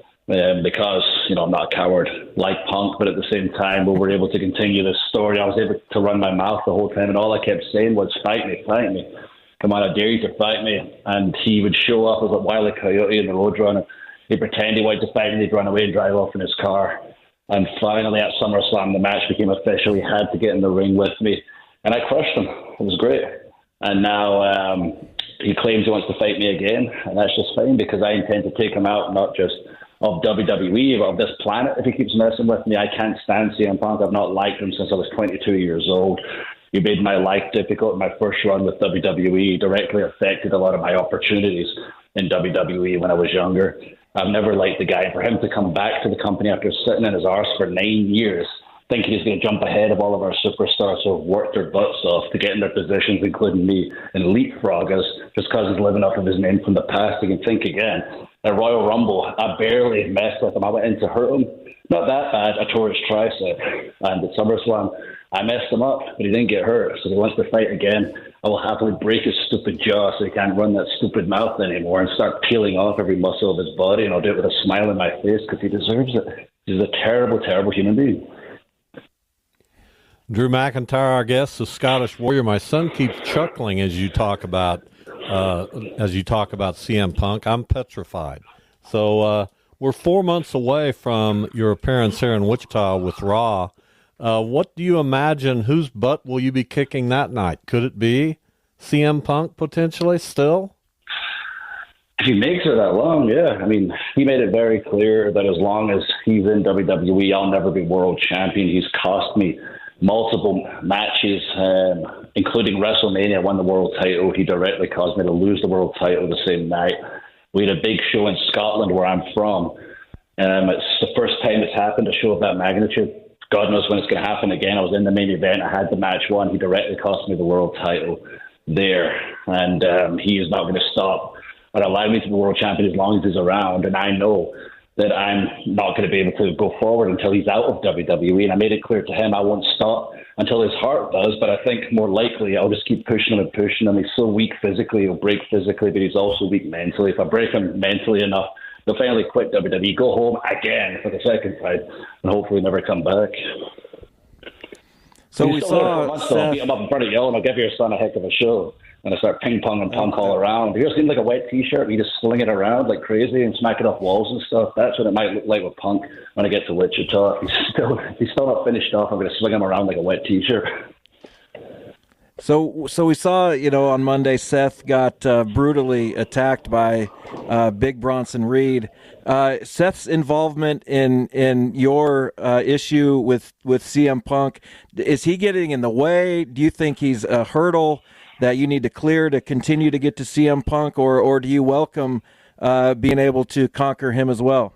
Speaker 14: Because, I'm not a coward like Punk, but at the same time, we were able to continue this story. I was able to run my mouth the whole time, and all I kept saying was, fight me, fight me. Come on, I dare you to fight me. And he would show up as a Wile E. Coyote in the Roadrunner. He'd pretend he wanted to fight me, he'd run away and drive off in his car. And finally, at SummerSlam, the match became official. He had to get in the ring with me, and I crushed him. It was great. And now he claims he wants to fight me again, and that's just fine, because I intend to take him out, not just of WWE, but of this planet if he keeps messing with me. I can't stand CM Punk. I've not liked him since I was 22 years old. He made my life difficult. My first run with WWE directly affected a lot of my opportunities in WWE when I was younger. I've never liked the guy. For him to come back to the company after sitting in his arse for 9 years, thinking he's going to jump ahead of all of our superstars who have worked their butts off to get in their positions, including me, and leapfrog us just because he's living off of his name from the past. He can think again. At Royal Rumble, I barely messed with him. I went in to hurt him. Not that bad. I tore his tricep. And at SummerSlam, I messed him up, but he didn't get hurt. So if he wants to fight again, I will happily break his stupid jaw so he can't run that stupid mouth anymore and start peeling off every muscle of his body. And I'll do it with a smile on my face because he deserves it. He's a terrible, terrible human being.
Speaker 7: Drew McIntyre, our guest, the Scottish Warrior. My son keeps chuckling as you talk about CM Punk. I'm petrified. So we're 4 months away from your appearance here in Wichita with Raw. What do you imagine? Whose butt will you be kicking that night? Could it be CM Punk potentially still?
Speaker 14: If he makes it that long, yeah. I mean, he made it very clear that as long as he's in WWE, I'll never be world champion. He's cost me multiple matches, including WrestleMania. I won the world title. He directly caused me to lose the world title the same night. We had a big show in Scotland where I'm from. It's the first time it's happened, a show of that magnitude. God knows when it's going to happen again. I was in the main event. I had the match won. He directly cost me the world title there. And he is not going to stop or allow me to be world champion as long as he's around. And I know that I'm not going to be able to go forward until he's out of WWE. And I made it clear to him I won't stop until his heart does. But I think more likely I'll just keep pushing him and pushing him. He's so weak physically, he'll break physically, but he's also weak mentally. If I break him mentally enough, he'll finally quit WWE, go home again for the second time, and hopefully never come back.
Speaker 9: So we saw
Speaker 14: I'll beat him up in front of you, and I'll give your son a heck of a show. And I start ping-ponging Punk all around. Have you ever seen like a wet T-shirt? You just sling it around like crazy and smack it off walls and stuff. That's what it might look like with Punk when I get to Wichita. He's still not finished off. I'm going to swing him around like a wet T-shirt.
Speaker 9: So we saw, on Monday, Seth got brutally attacked by Big Bronson Reed. Seth's involvement in your issue with CM Punk, is he getting in the way? Do you think he's a hurdle that you need to clear to continue to get to CM Punk, or do you welcome being able to conquer him as well?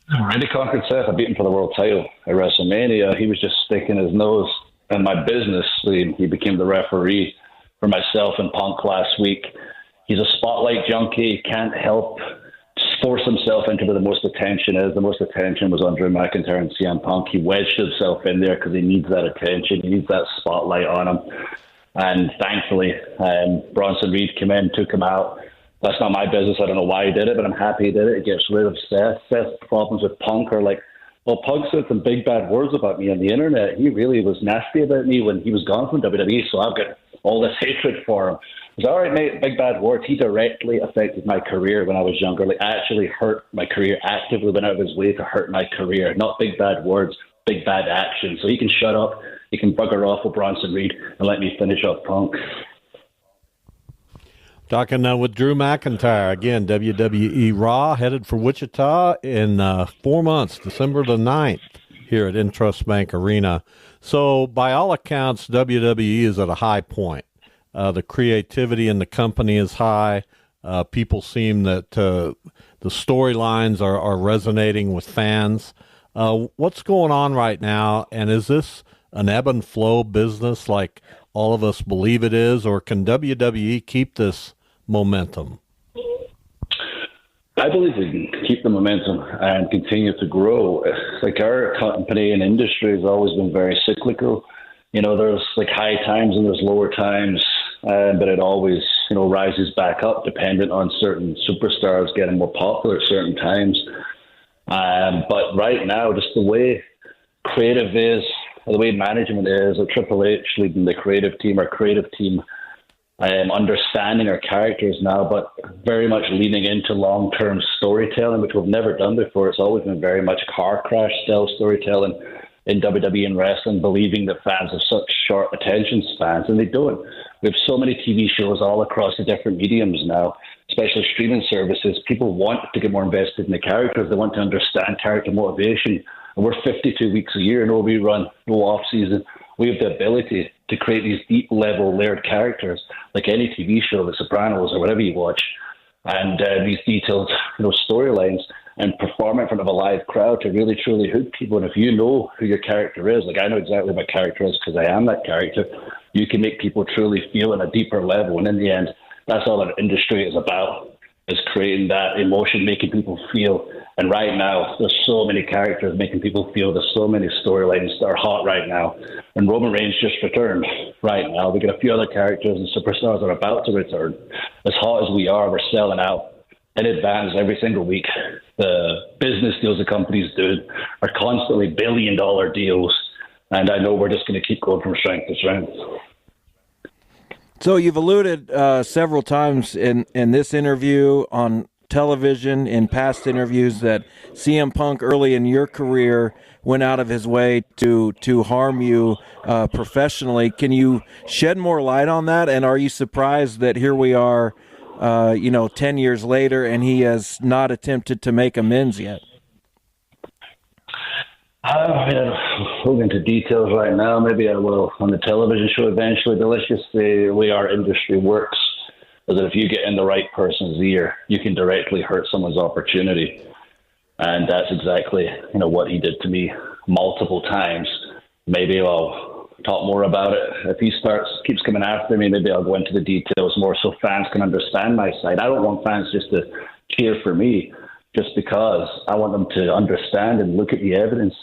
Speaker 14: I already conquered Seth. I beat him for the world title at WrestleMania. He was just sticking his nose in my business. He became the referee for myself and Punk last week. He's a spotlight junkie. He can't help force himself into where the most attention is. The most attention was on Drew McIntyre and CM Punk. He wedged himself in there because he needs that attention. He needs that spotlight on him. And thankfully, Bronson Reed came in, took him out. That's not my business. I don't know why he did it, but I'm happy he did it. It gets rid of Seth. Seth's problems with Punk are like, well, Punk said some big bad words about me on the internet. He really was nasty about me when he was gone from WWE, so I've got all this hatred for him. It's all right, mate, big bad words. He directly affected my career when I was younger. Like, actually hurt my career, actively went out of his way to hurt my career. Not big bad words, big bad action. So he can shut up. He can bugger off with Bronson Reed and let me finish off Punk.
Speaker 7: Talking now with Drew McIntyre, again, WWE Raw, headed for Wichita in 4 months, December the 9th, here at Intrust Bank Arena. So by all accounts, WWE is at a high point. The creativity in the company is high. People seem that the storylines are resonating with fans. What's going on right now, and is this an ebb and flow business like all of us believe it is, or can WWE keep this momentum?
Speaker 14: I believe we can keep the momentum and continue to grow. Like our company and industry has always been very cyclical. There's like high times and there's lower times, but it always, rises back up dependent on certain superstars getting more popular at certain times. But right now, just the way creative is, the way management is, or Triple H leading the creative team, our creative team, understanding our characters now, but very much leaning into long-term storytelling, which we've never done before. It's always been very much car crash style storytelling in WWE and wrestling, believing that fans have such short attention spans, and they don't. We have so many TV shows all across the different mediums now, especially streaming services. People want to get more invested in the characters. They want to understand character motivation. And we're 52 weeks a year, no rerun, no off-season. We have the ability to create these deep-level layered characters, like any TV show, The Sopranos or whatever you watch, and these detailed storylines, and perform in front of a live crowd to really, truly hook people. And if you know who your character is, like I know exactly what my character is because I am that character, you can make people truly feel on a deeper level. And in the end, that's all our industry is about, is creating that emotion, making people feel. And right now, there's so many characters making people feel. There's so many storylines that are hot right now. And Roman Reigns just returned right now. We got a few other characters and superstars that are about to return. As hot as we are, we're selling out in advance every single week. The business deals the companies do are constantly billion-dollar deals. And I know we're just going to keep going from strength to strength.
Speaker 9: So you've alluded several times in this interview, on television, in past interviews, that CM Punk early in your career went out of his way to harm you professionally. Can you shed more light on that? And are you surprised that here we are, 10 years later, and he has not attempted to make amends yet?
Speaker 14: I won't go into details right now. Maybe I will on the television show eventually. But let's just say the way our industry works is that if you get in the right person's ear, you can directly hurt someone's opportunity. And that's exactly, what he did to me multiple times. Maybe I'll talk more about it. If he keeps coming after me, maybe I'll go into the details more so fans can understand my side. I don't want fans just to cheer for me just because. I want them to understand and look at the evidence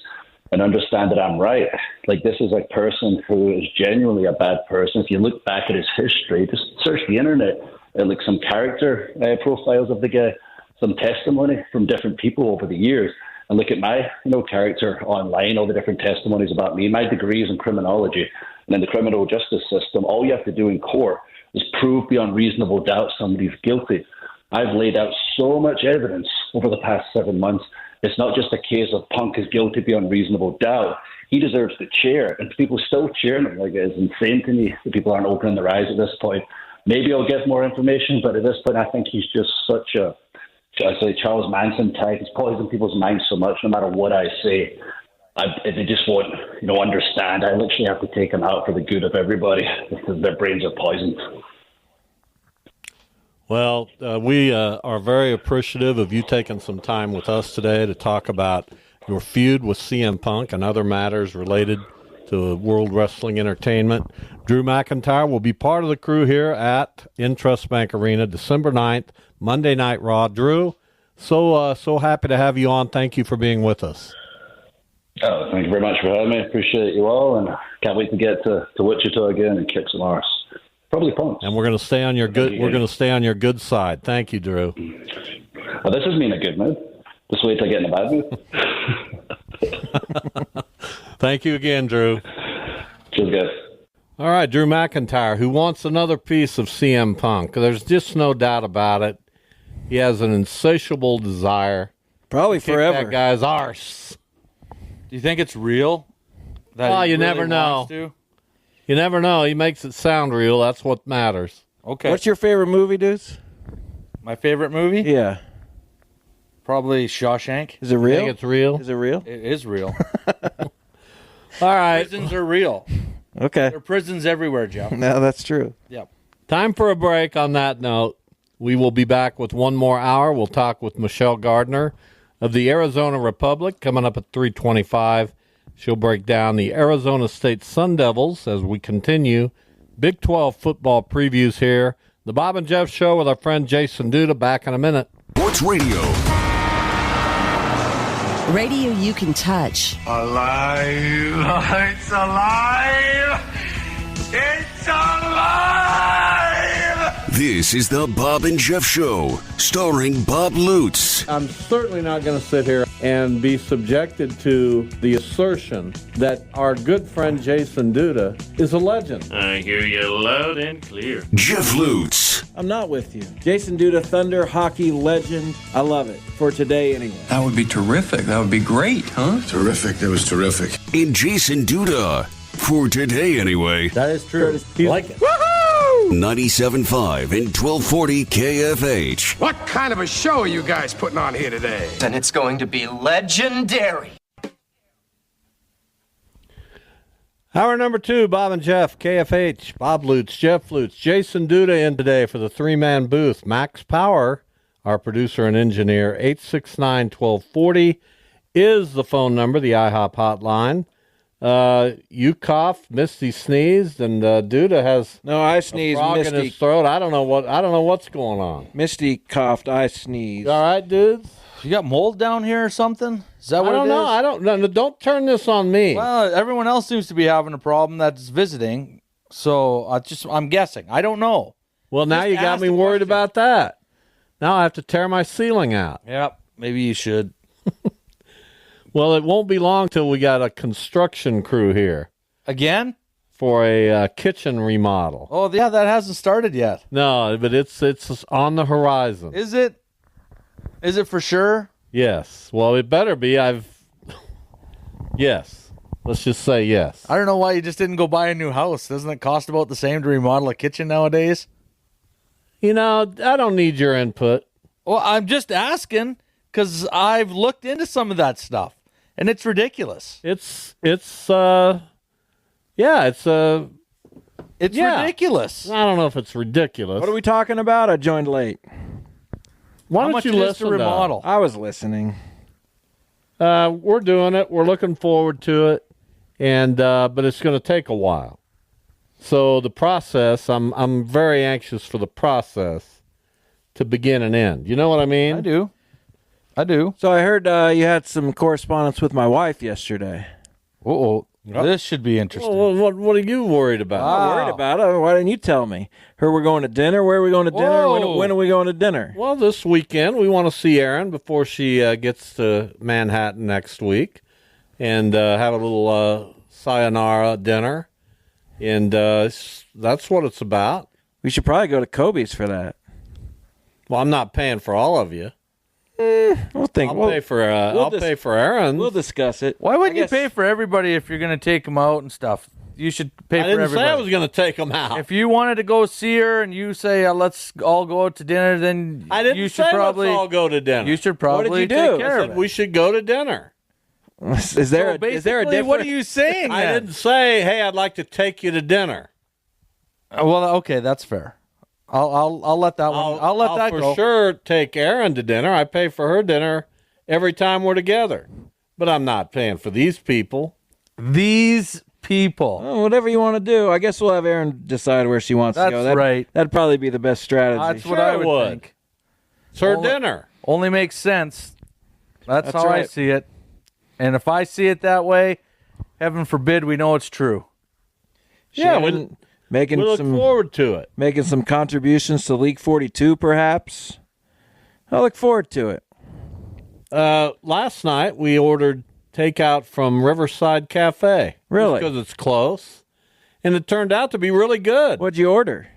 Speaker 14: and understand that I'm right. Like, this is a person who is genuinely a bad person. If you look back at his history, just search the internet, like some character profiles of the guy, some testimony from different people over the years, and look at my character online, all the different testimonies about me. My degree is in criminology, and in the criminal justice system, all you have to do in court is prove beyond reasonable doubt somebody's guilty. I've laid out so much evidence over the past 7 months. It's not just a case of Punk is guilty beyond reasonable doubt. He deserves the chair, and people still cheering him. Like, it's insane to me that people aren't opening their eyes at this point. Maybe I'll get more information, but at this point, I think he's just such a, I say, Charles Manson type. He's poisoned people's minds so much, no matter what I say. They just won't, understand. I literally have to take him out for the good of everybody because their brains are poisoned.
Speaker 7: Well, we are very appreciative of you taking some time with us today to talk about your feud with CM Punk and other matters related to World Wrestling Entertainment. Drew McIntyre will be part of the crew here at Intrust Bank Arena, December 9th, Monday Night Raw. Drew, so happy to have you on. Thank you for being with us.
Speaker 14: Oh, thank you very much for having me. Appreciate you all, and can't wait to get to Wichita again and kick some arse. Probably Punk.
Speaker 7: And we're going to stay on your good. We're going to stay on your good side. Thank you, Drew.
Speaker 14: Oh, this is me in a good mood. Just wait till I get in a bad mood.
Speaker 7: Thank you again, Drew.
Speaker 14: Cheers, guys.
Speaker 7: All right, Drew McIntyre, who wants another piece of CM Punk. There's just no doubt about it. He has an insatiable desire.
Speaker 9: Probably
Speaker 7: to kick
Speaker 9: forever.
Speaker 7: That guy's arse.
Speaker 10: Do you think it's real?
Speaker 7: Well, you never know. You never know. He makes it sound real. That's what matters.
Speaker 10: Okay.
Speaker 9: What's your favorite movie, dudes?
Speaker 10: My favorite movie?
Speaker 9: Yeah.
Speaker 10: Probably Shawshank.
Speaker 9: Is it real?
Speaker 7: You think it's real?
Speaker 9: Is it real?
Speaker 10: It is real.
Speaker 7: All right.
Speaker 10: Prisons are real.
Speaker 9: Okay.
Speaker 10: There are prisons everywhere, Jeff.
Speaker 9: No, that's true.
Speaker 10: Yep.
Speaker 7: Time for a break. On that note, we will be back with one more hour. We'll talk with Michelle Gardner of the Arizona Republic coming up at 3:25. She'll break down the Arizona State Sun Devils as we continue Big 12 football previews here. The Bob and Jeff Show with our friend Jason Duda. Back in a minute.
Speaker 6: Sports Radio.
Speaker 15: Radio you can touch.
Speaker 5: Alive! It's alive! It's alive!
Speaker 6: This is the Bob and Jeff Show, starring Bob Lutz.
Speaker 7: I'm certainly not going to sit here and be subjected to the assertion that our good friend Jason Duda is a legend.
Speaker 16: I hear you loud and clear.
Speaker 6: Jeff Lutz.
Speaker 9: I'm not with you. Jason Duda, Thunder, Hockey Legend. I love it. For today, anyway.
Speaker 17: That would be terrific. That would be great, huh?
Speaker 6: Terrific. That was terrific. And Jason Duda. For today, anyway.
Speaker 7: That is true. I like it.
Speaker 6: 97.5 and 1240 KFH.
Speaker 5: What kind of a show are you guys putting on here today?
Speaker 4: And it's going to be legendary.
Speaker 7: Hour number 2, Bob and Jeff, KFH, Bob Lutz, Jeff Lutz, Jason Duda in today for the three-man booth. Max Power, our producer and engineer, 869-1240 is the phone number, the IHOP hotline. You coughed, Misty sneezed, and Duda has
Speaker 9: I sneezed.
Speaker 7: a frog
Speaker 9: Misty
Speaker 7: in his throat. I don't know what's going on.
Speaker 9: Misty coughed. I sneezed.
Speaker 7: You all right, dudes?
Speaker 10: You got mold down here or something? Is that what it is?
Speaker 7: I don't know. Don't turn this on me.
Speaker 10: Well, everyone else seems to be having a problem that's visiting, so I'm guessing. I don't know.
Speaker 7: Well, now you got me worried about that. Now I have to tear my ceiling out.
Speaker 10: Yep, maybe you should.
Speaker 7: Well, it won't be long till we got a construction crew here.
Speaker 10: Again?
Speaker 7: For a kitchen remodel.
Speaker 10: Oh, yeah, that hasn't started yet.
Speaker 7: No, but it's on the horizon.
Speaker 10: Is it? Is it for sure?
Speaker 7: Yes. Well, it better be. Yes. Let's just say yes.
Speaker 10: I don't know why you just didn't go buy a new house. Doesn't it cost about the same to remodel a kitchen nowadays?
Speaker 7: You know, I don't need your input.
Speaker 10: Well, I'm just asking because I've looked into some of that stuff. And it's ridiculous.
Speaker 7: It's ridiculous. I don't know if it's ridiculous.
Speaker 9: What are we talking about? I joined late.
Speaker 7: Why don't you listen
Speaker 10: to remodel?
Speaker 9: I was listening.
Speaker 7: We're doing it. We're looking forward to it, and but it's going to take a while. So the process, I'm very anxious for the process to begin and end. You know what I mean?
Speaker 10: I do.
Speaker 9: So I heard you had some correspondence with my wife yesterday.
Speaker 10: Uh-oh. This should be interesting.
Speaker 7: Well, what are you worried about?
Speaker 9: I'm not worried about it. Why didn't you tell me? Heard we're going to dinner. Where are we going to dinner? When are we going to dinner?
Speaker 7: Well, this weekend. We want to see Erin before she gets to Manhattan next week and have a little sayonara dinner. And that's what it's about.
Speaker 9: We should probably go to Kobe's for that.
Speaker 7: Well, I'm not paying for all of you.
Speaker 9: I'll
Speaker 7: pay for Aaron.
Speaker 9: We'll discuss it.
Speaker 10: Why wouldn't you pay for everybody if you're going to take them out and stuff? You should pay for everybody.
Speaker 7: I didn't say I was going to take them out.
Speaker 10: If you wanted to go see her and you say let's all go out to dinner, then
Speaker 7: I didn't
Speaker 10: you should
Speaker 7: say
Speaker 10: probably
Speaker 7: let's all go to dinner.
Speaker 10: You should probably
Speaker 9: what did you
Speaker 10: take
Speaker 9: do?
Speaker 10: care
Speaker 7: I
Speaker 10: of
Speaker 7: said
Speaker 10: it.
Speaker 7: we should go to dinner.
Speaker 9: Is there a difference?
Speaker 10: What are you saying?
Speaker 7: I didn't say, hey, I'd like to take you to dinner.
Speaker 10: Well, okay, that's fair. I'll let that one. I'll let that go.
Speaker 7: For sure take Erin to dinner. I pay for her dinner every time we're together. But I'm not paying for these people.
Speaker 10: These people.
Speaker 9: Oh, whatever you want to do. I guess we'll have Erin decide where she wants to go.
Speaker 10: That's right.
Speaker 9: That'd probably be the best strategy.
Speaker 10: That's what I would think.
Speaker 7: It's her dinner.
Speaker 10: Only makes sense. That's how
Speaker 9: right.
Speaker 10: I see it. And if I see it that way, heaven forbid we know it's true.
Speaker 7: Yeah, we look forward to it.
Speaker 9: Making some contributions to League 42, perhaps. I look forward to it.
Speaker 7: Last night we ordered takeout from Riverside Cafe.
Speaker 9: Really?
Speaker 7: Because it's close. And it turned out to be really good.
Speaker 9: What'd you order?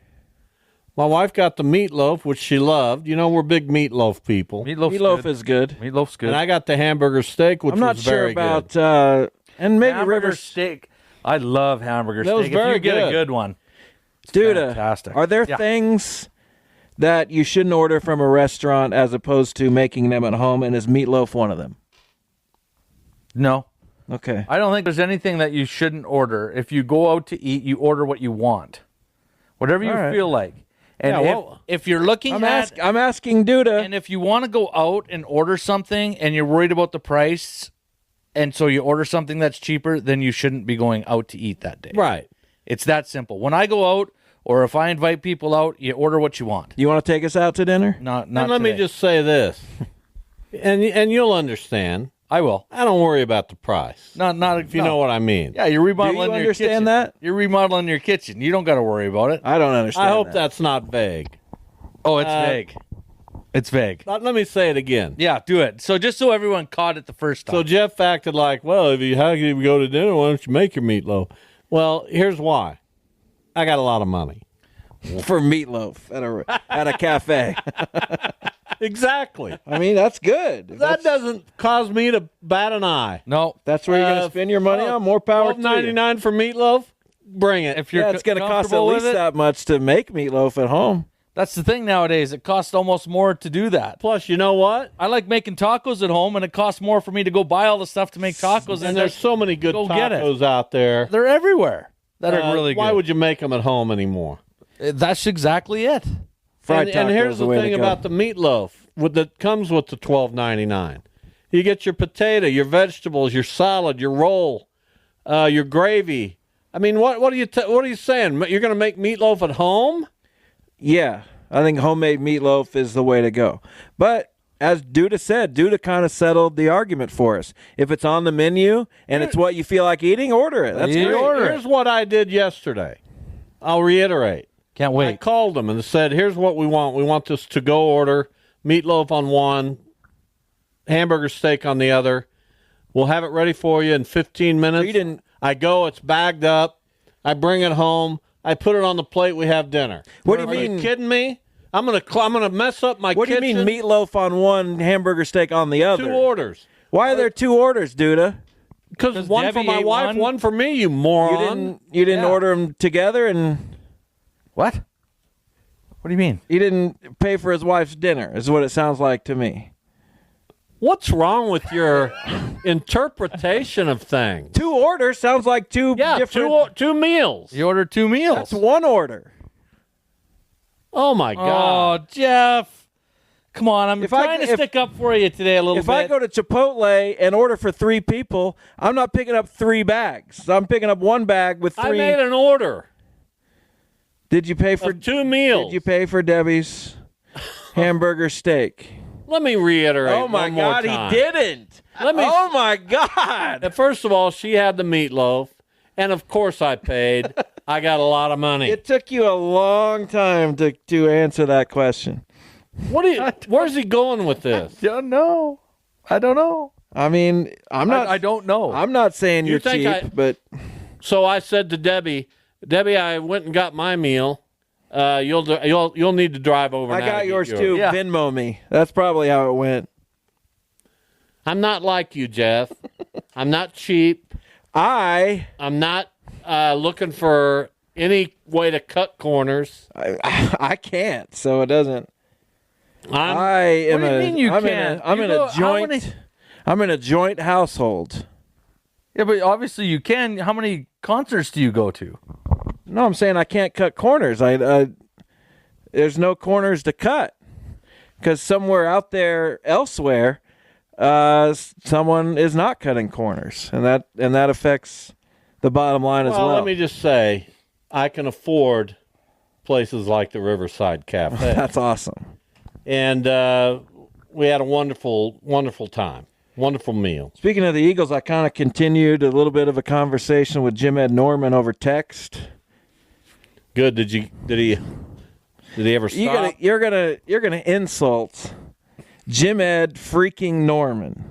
Speaker 7: My wife got the meatloaf, which she loved. You know, we're big meatloaf people.
Speaker 9: Meatloaf is good.
Speaker 10: Meatloaf's good.
Speaker 7: And I got the hamburger steak, which was very good.
Speaker 9: I'm not sure about, and maybe
Speaker 10: hamburger steak. I love hamburger steak.
Speaker 7: Was very
Speaker 10: if you get
Speaker 7: good.
Speaker 10: a good one.
Speaker 9: Dude,
Speaker 10: fantastic.
Speaker 9: Are there things that you shouldn't order from a restaurant as opposed to making them at home, and is meatloaf one of them?
Speaker 10: No.
Speaker 9: Okay.
Speaker 10: I don't think there's anything that you shouldn't order. If you go out to eat, you order what you want. Whatever you feel like. And if you're looking
Speaker 9: I'm asking Duda.
Speaker 10: And if you want to go out and order something and you're worried about the price, and so you order something that's cheaper, then you shouldn't be going out to eat that day.
Speaker 7: Right.
Speaker 10: It's that simple. When I go out, or if I invite people out, you order what you want.
Speaker 9: You want to take us out to dinner?
Speaker 10: Not
Speaker 7: And let me
Speaker 10: today.
Speaker 7: just say this, and you'll understand.
Speaker 10: I will.
Speaker 7: I don't worry about the price.
Speaker 10: Not
Speaker 7: if you know what I mean.
Speaker 10: Yeah, you're remodeling
Speaker 9: Do you
Speaker 10: your
Speaker 9: understand
Speaker 10: kitchen.
Speaker 9: that?
Speaker 10: You're remodeling your kitchen. You don't got to worry about it.
Speaker 9: I don't understand.
Speaker 7: I hope
Speaker 9: that.
Speaker 7: that's not vague.
Speaker 10: Oh, it's vague. It's vague.
Speaker 7: Let me say it again.
Speaker 10: Yeah, do it. So just so everyone caught it the first time.
Speaker 7: So Jeff acted like, well, how can you go to dinner? Why don't you make your meatloaf? Well, here's why. I got a lot of money.
Speaker 9: For meatloaf at a cafe.
Speaker 7: Exactly.
Speaker 9: I mean, that's good.
Speaker 7: That doesn't cause me to bat an eye.
Speaker 10: No.
Speaker 9: That's where you're going to spend your money on? More power to you.
Speaker 7: $12.99 for meatloaf? Bring it.
Speaker 10: If you're
Speaker 9: it's going to cost at
Speaker 10: comfortable with
Speaker 9: least
Speaker 10: it.
Speaker 9: that much to make meatloaf at home.
Speaker 10: That's the thing nowadays. It costs almost more to do that.
Speaker 7: Plus, you know what?
Speaker 10: I like making tacos at home, and it costs more for me to go buy all the stuff to make tacos.
Speaker 7: And there's so many good
Speaker 10: go get it.
Speaker 7: tacos out there.
Speaker 10: They're everywhere that are really good.
Speaker 7: Why would you make them at home anymore?
Speaker 10: That's exactly it.
Speaker 9: Fried
Speaker 7: And here's
Speaker 9: tacos
Speaker 7: the
Speaker 9: the way
Speaker 7: thing
Speaker 9: to go.
Speaker 7: about the meatloaf that comes with the $12.99. You get your potato, your vegetables, your salad, your roll, your gravy. I mean, what are you saying? You're going to make meatloaf at home?
Speaker 9: Yeah, I think homemade meatloaf is the way to go. But as Duda said, Duda kind of settled the argument for us. If it's on the menu and it's what you feel like eating, order it. That's
Speaker 10: You
Speaker 9: great.
Speaker 10: order it.
Speaker 7: Here's what I did yesterday. I'll reiterate.
Speaker 10: Can't
Speaker 7: I
Speaker 10: wait.
Speaker 7: called them and said, here's what we want. We want this to-go order, meatloaf on one, hamburger steak on the other. We'll have it ready for you in 15 minutes. I go, it's bagged up. I bring it home. I put it on the plate. We have dinner.
Speaker 9: What do you
Speaker 7: Are
Speaker 9: mean?
Speaker 7: you kidding me? I'm gonna mess up my
Speaker 9: What
Speaker 7: kitchen.
Speaker 9: do you mean meatloaf on one, hamburger steak on the other?
Speaker 7: 2 orders.
Speaker 9: Why are there 2 orders, Duda?
Speaker 7: Because one for
Speaker 10: Debbie
Speaker 7: my
Speaker 10: ate
Speaker 7: wife, one for me, you
Speaker 9: You
Speaker 7: moron.
Speaker 9: didn't order them together, and
Speaker 10: What? What do you mean?
Speaker 9: he didn't pay for his wife's dinner. Is what it sounds like to me.
Speaker 7: What's wrong with your interpretation of things?
Speaker 9: 2 orders sounds like 2 different.
Speaker 7: two meals.
Speaker 10: You ordered 2 meals.
Speaker 9: That's 1 order.
Speaker 7: Oh, my God.
Speaker 10: Oh, Jeff. Come on, I'm trying to stick up for you today a little
Speaker 9: If
Speaker 10: bit.
Speaker 9: I go to Chipotle and order for 3 people, I'm not picking up 3 bags. I'm picking up 1 bag with 3.
Speaker 7: I made an order.
Speaker 9: Did you pay for
Speaker 7: of 2 meals.
Speaker 9: Did you pay for Debbie's hamburger steak?
Speaker 7: Let me reiterate.
Speaker 9: Oh my
Speaker 7: one more
Speaker 9: God,
Speaker 7: time.
Speaker 9: he didn't. Oh my God.
Speaker 7: First of all, she had the meatloaf, and of course I paid. I got a lot of money.
Speaker 9: It took you a long time to answer that question.
Speaker 7: Where's he going with this?
Speaker 10: don't know. I don't know.
Speaker 9: I mean,
Speaker 10: I don't know.
Speaker 9: I'm not saying
Speaker 7: You
Speaker 9: you're
Speaker 7: think
Speaker 9: cheap, but
Speaker 7: So I said to Debbie, I went and got my meal. You'll need to drive over.
Speaker 9: I
Speaker 7: now
Speaker 9: got
Speaker 7: to get
Speaker 9: yours too.
Speaker 10: Yeah.
Speaker 9: Venmo me. That's probably how it went.
Speaker 7: I'm not like you, Jeff. I'm not cheap. I'm not looking for any way to cut corners.
Speaker 9: I can't, so it doesn't.
Speaker 7: I'm
Speaker 10: What do you mean you can't?
Speaker 9: I'm
Speaker 10: You
Speaker 9: in
Speaker 10: go-
Speaker 9: a
Speaker 10: how
Speaker 9: joint.
Speaker 10: many-
Speaker 9: I'm in a joint household.
Speaker 10: Yeah, but obviously you can. How many concerts do you go to?
Speaker 9: No, I'm saying I can't cut corners. There's no corners to cut because somewhere out there, elsewhere, someone is not cutting corners, and that affects the bottom line as well.
Speaker 7: Let me just say, I can afford places like the Riverside Cafe.
Speaker 9: That's awesome.
Speaker 7: And we had a wonderful, wonderful time. Wonderful meal.
Speaker 9: Speaking of the Eagles, I kind of continued a little bit of a conversation with Jim Ed Norman over text.
Speaker 7: Good. Did he ever stop?
Speaker 9: You're gonna insult Jim Ed freaking Norman.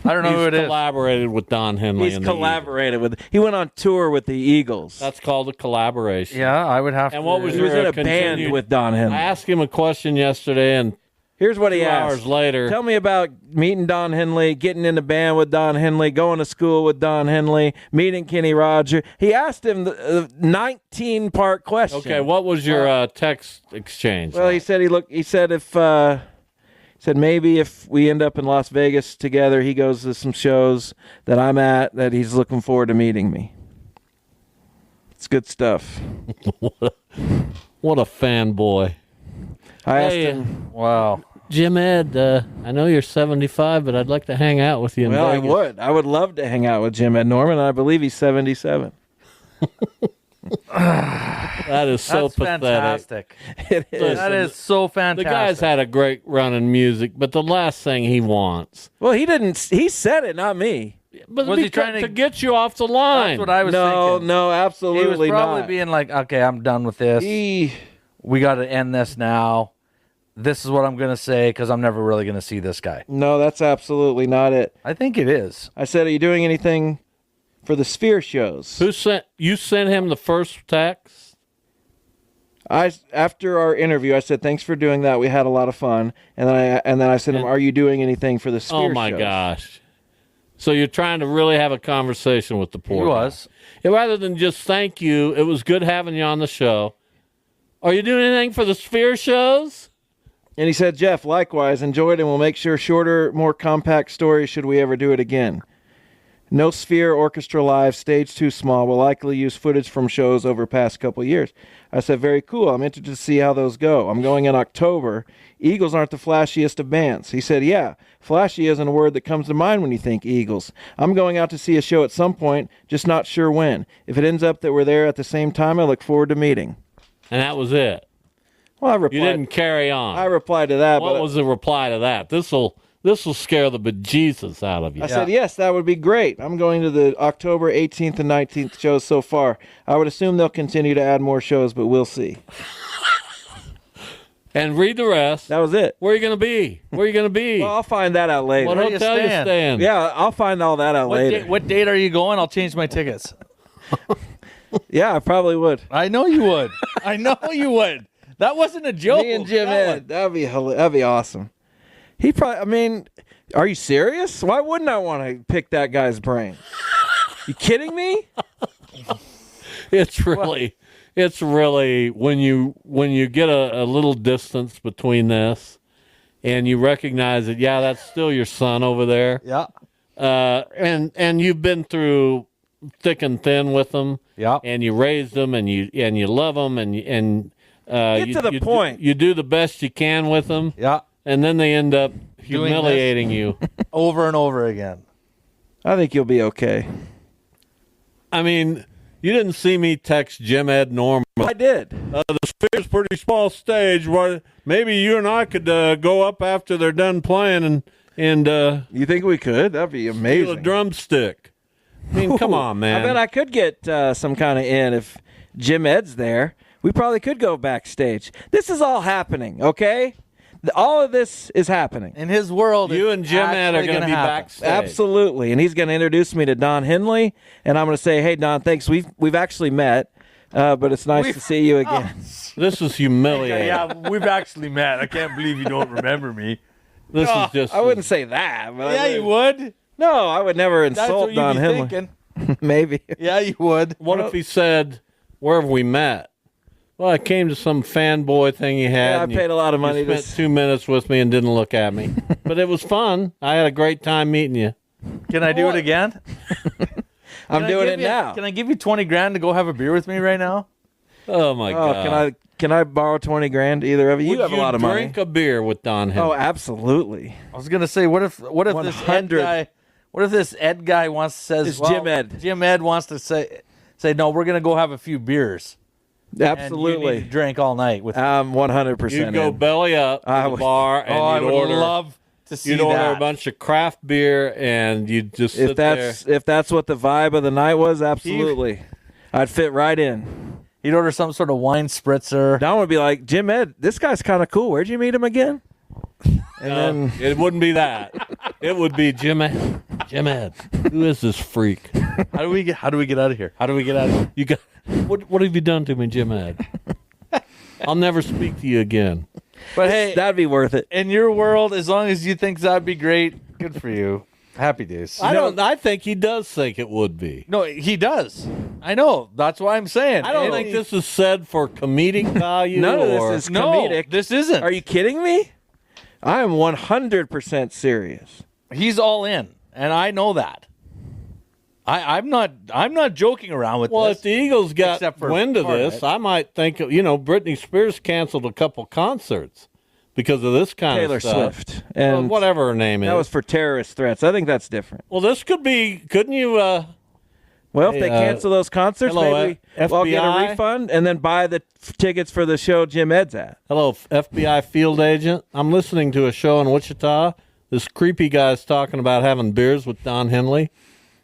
Speaker 10: I don't know who it is.
Speaker 7: He's collaborated with Don Henley.
Speaker 9: He's collaborated with. He went on tour with the Eagles.
Speaker 7: That's called a collaboration.
Speaker 10: Yeah, I would have to.
Speaker 7: And what was
Speaker 9: He was
Speaker 7: your
Speaker 9: in a band with Don Henley.
Speaker 7: I asked him a question yesterday, and
Speaker 9: here's what he
Speaker 7: 2
Speaker 9: asked.
Speaker 7: hours later.
Speaker 9: Tell me about meeting Don Henley, getting in the band with Don Henley, going to school with Don Henley, meeting Kenny Roger. He asked him the 19-part question.
Speaker 7: Okay, what was your text exchange?
Speaker 9: Well, he said he said maybe if we end up in Las Vegas together, he goes to some shows that I'm at, that he's looking forward to meeting me. It's good stuff.
Speaker 7: What a fanboy.
Speaker 9: I asked him.
Speaker 10: Wow.
Speaker 7: Jim Ed, I know you're 75, but I'd like to hang out with you in
Speaker 9: Well,
Speaker 7: Vegas.
Speaker 9: I would love to hang out with Jim Ed Norman. I believe he's 77.
Speaker 7: That is so pathetic.
Speaker 10: Fantastic.
Speaker 9: It is.
Speaker 10: That is so fantastic.
Speaker 7: The guy's had a great run in music, but the last thing he wants.
Speaker 9: Well, he didn't. He said it, not me.
Speaker 7: But
Speaker 10: Was he trying
Speaker 7: to get you off the line?
Speaker 10: That's what I was thinking.
Speaker 9: No, absolutely not.
Speaker 10: He was probably being like, okay, I'm done with this. We got to end this now. This is what I'm going to say because I'm never really going to see this guy.
Speaker 9: No, that's absolutely not it.
Speaker 10: I think it is.
Speaker 9: I said, are you doing anything for the Sphere shows?
Speaker 7: You sent him the first text?
Speaker 9: After our interview, I said, thanks for doing that. We had a lot of fun. And then I said, are you doing anything for the Sphere shows?
Speaker 7: Oh, my gosh. So you're trying to really have a conversation with the poor guy.
Speaker 10: was.
Speaker 7: And rather than just thank you, it was good having you on the show. Are you doing anything for the Sphere shows?
Speaker 9: And he said, Jeff, likewise, enjoyed, and we'll make sure shorter, more compact stories should we ever do it again. No Sphere Orchestra Live, stage too small. We'll likely use footage from shows over past couple years. I said, very cool. I'm interested to see how those go. I'm going in October. Eagles aren't the flashiest of bands. He said, yeah, flashy isn't a word that comes to mind when you think Eagles. I'm going out to see a show at some point, just not sure when. If it ends up that we're there at the same time, I look forward to meeting.
Speaker 7: And that was it.
Speaker 9: Well, I replied.
Speaker 7: You didn't carry on.
Speaker 9: I replied to that.
Speaker 7: What was the reply to that? This will scare the bejesus out of you.
Speaker 9: I said, yes, that would be great. I'm going to the October 18th and 19th shows so far. I would assume they'll continue to add more shows, but we'll see.
Speaker 7: And read the rest.
Speaker 9: That was it.
Speaker 7: Where are you going to be? Where are you going to be?
Speaker 9: Well, I'll find that out later.
Speaker 7: What hotel you staying?
Speaker 9: Yeah, I'll find all that out later.
Speaker 10: What date are you going? I'll change my tickets.
Speaker 9: Yeah, I probably would.
Speaker 10: I know you would. I know you would. That wasn't a joke.
Speaker 9: Me and Jim Ed. That'd be awesome. He probably, I mean, are you serious? Why wouldn't I want to pick that guy's brain? You kidding me?
Speaker 7: It's really when you get a little distance between this and you recognize that, yeah, that's still your son over there.
Speaker 10: Yeah.
Speaker 7: And you've been through thick and thin with them.
Speaker 10: Yeah.
Speaker 7: And you raised them and you love them and
Speaker 9: get to the point.
Speaker 7: You do the best you can with them.
Speaker 10: Yeah.
Speaker 7: And then they end up humiliating you
Speaker 10: over and over again.
Speaker 9: I think you'll be okay.
Speaker 7: I mean, you didn't see me text Jim Ed Norman.
Speaker 9: I did.
Speaker 7: The Sphere's pretty small stage. Maybe you and I could go up after they're done playing and
Speaker 9: you think we could? That'd be amazing.
Speaker 7: Steal a drumstick. I mean, come on, man.
Speaker 9: I bet I could get some kind of in if Jim Ed's there. We probably could go backstage. This is all happening, okay? All of this is happening.
Speaker 10: In his world,
Speaker 7: you and Jim Ed are going to be backstage.
Speaker 9: Absolutely. And he's going to introduce me to Don Henley, and I'm going to say, hey, Don, thanks. We've actually met, but it's nice to see you again.
Speaker 7: This is humiliating.
Speaker 10: Yeah, we've actually met. I can't believe you don't remember me.
Speaker 7: This is just...
Speaker 9: I wouldn't say that. But
Speaker 10: yeah, you would.
Speaker 9: No, I would never insult Don Henley.
Speaker 10: Thinking.
Speaker 9: Maybe.
Speaker 10: Yeah, you would.
Speaker 7: What if he said, where have we met? Well, I came to some fanboy thing you had.
Speaker 9: Yeah, I paid a lot of money.
Speaker 7: You spent 2 minutes with me and didn't look at me. But it was fun. I had a great time meeting you.
Speaker 10: Can I do it again?
Speaker 9: I'm doing it now.
Speaker 10: Can I give you $20,000 to go have a beer with me right now?
Speaker 7: Oh, my God.
Speaker 9: Can I borrow $20,000, either of you? You have a lot of money.
Speaker 7: Drink a beer with Don Henley?
Speaker 9: Oh, absolutely.
Speaker 10: I was gonna say, what if this Ed guy wants says
Speaker 9: Jim Ed.
Speaker 10: Jim Ed wants to say no, we're gonna go have a few beers.
Speaker 9: Absolutely.
Speaker 10: And you need to drink all night with
Speaker 9: 100%.
Speaker 7: You'd go belly up to the bar and
Speaker 10: I
Speaker 7: you'd
Speaker 10: would
Speaker 7: order.
Speaker 10: love to see
Speaker 7: You'd
Speaker 10: that.
Speaker 7: order a bunch of craft beer and you'd just sit there.
Speaker 9: If that's what the vibe of the night was, absolutely. I'd fit right in.
Speaker 10: He'd order some sort of wine spritzer.
Speaker 9: Don would be like, Jim Ed, this guy's kind of cool. Where'd you meet him again? And then
Speaker 7: it wouldn't be that. It would be Jim Ed. Jim Ed. Who is this freak?
Speaker 10: How do we get out of here?
Speaker 7: You got what have you done to me, Jim Ed? I'll never speak to you again.
Speaker 10: But hey,
Speaker 9: that'd be worth it.
Speaker 10: In your world, as long as you think that'd be great, good for you. Happy days.
Speaker 7: I think he does think it would be.
Speaker 10: No, he does. I know. That's why I'm saying.
Speaker 7: I don't think this is said for comedic value.
Speaker 9: None of this is comedic.
Speaker 10: No, this isn't.
Speaker 9: Are you kidding me? I am 100% serious.
Speaker 10: He's all in, and I know that. I'm not joking around with this.
Speaker 7: Well, if the Eagles got wind of this, I might think, Britney Spears canceled a couple concerts because of this kind
Speaker 9: Taylor
Speaker 7: of stuff.
Speaker 9: Swift. And
Speaker 7: whatever her name is.
Speaker 9: That was for terrorist threats. I think that's different.
Speaker 7: Well, this could be, couldn't you
Speaker 9: Well, if they cancel those concerts, maybe I'll get a refund and then buy the tickets for the show Jim Ed's at.
Speaker 7: Hello, FBI field agent. I'm listening to a show in Wichita. This creepy guy's talking about having beers with Don Henley.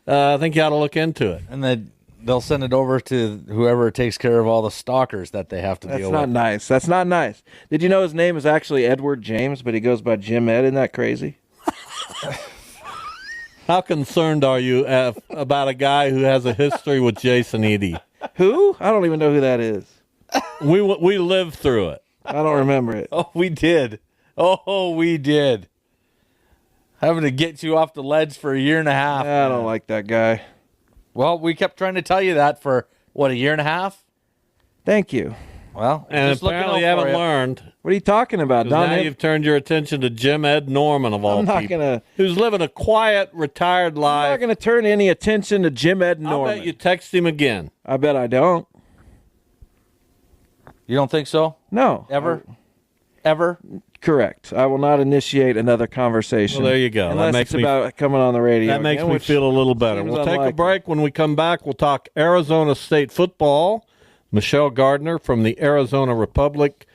Speaker 7: I think you ought to look into it.
Speaker 10: And then they'll send it over to whoever takes care of all the stalkers that they have to deal with.
Speaker 9: That's not nice. That's not nice. Did you know his name is actually Edward James, but he goes by Jim Ed? Isn't that crazy?
Speaker 7: How concerned are you about a guy who has a history with Jason Eady?
Speaker 9: Who? I don't even know who that is.
Speaker 7: We lived through it.
Speaker 9: I don't remember it.
Speaker 10: Oh, we did. Oh, we did. Having to get you off the ledge for a year and a half.
Speaker 9: I don't like that guy.
Speaker 10: Well, we kept trying to tell you that for, what, a year and a half?
Speaker 9: Thank you.
Speaker 10: Well,
Speaker 7: and
Speaker 10: just
Speaker 7: apparently you haven't learned.
Speaker 9: What are you talking about, Don?
Speaker 7: Now you've turned your attention to Jim Ed Norman, of all people, who's living a quiet, retired life.
Speaker 9: I'm not going to turn any attention to Jim Ed Norman.
Speaker 7: I bet you text him again.
Speaker 9: I bet I don't.
Speaker 10: You don't think so?
Speaker 9: No.
Speaker 10: Ever? Ever?
Speaker 9: Correct. I will not initiate another conversation.
Speaker 7: Well, there you go.
Speaker 9: Unless
Speaker 7: that makes
Speaker 9: it's about coming on the radio.
Speaker 7: That makes
Speaker 9: again,
Speaker 7: me feel a little better. We'll take a break. When we come back, we'll talk Arizona State football. Michelle Gardner from the Arizona Republic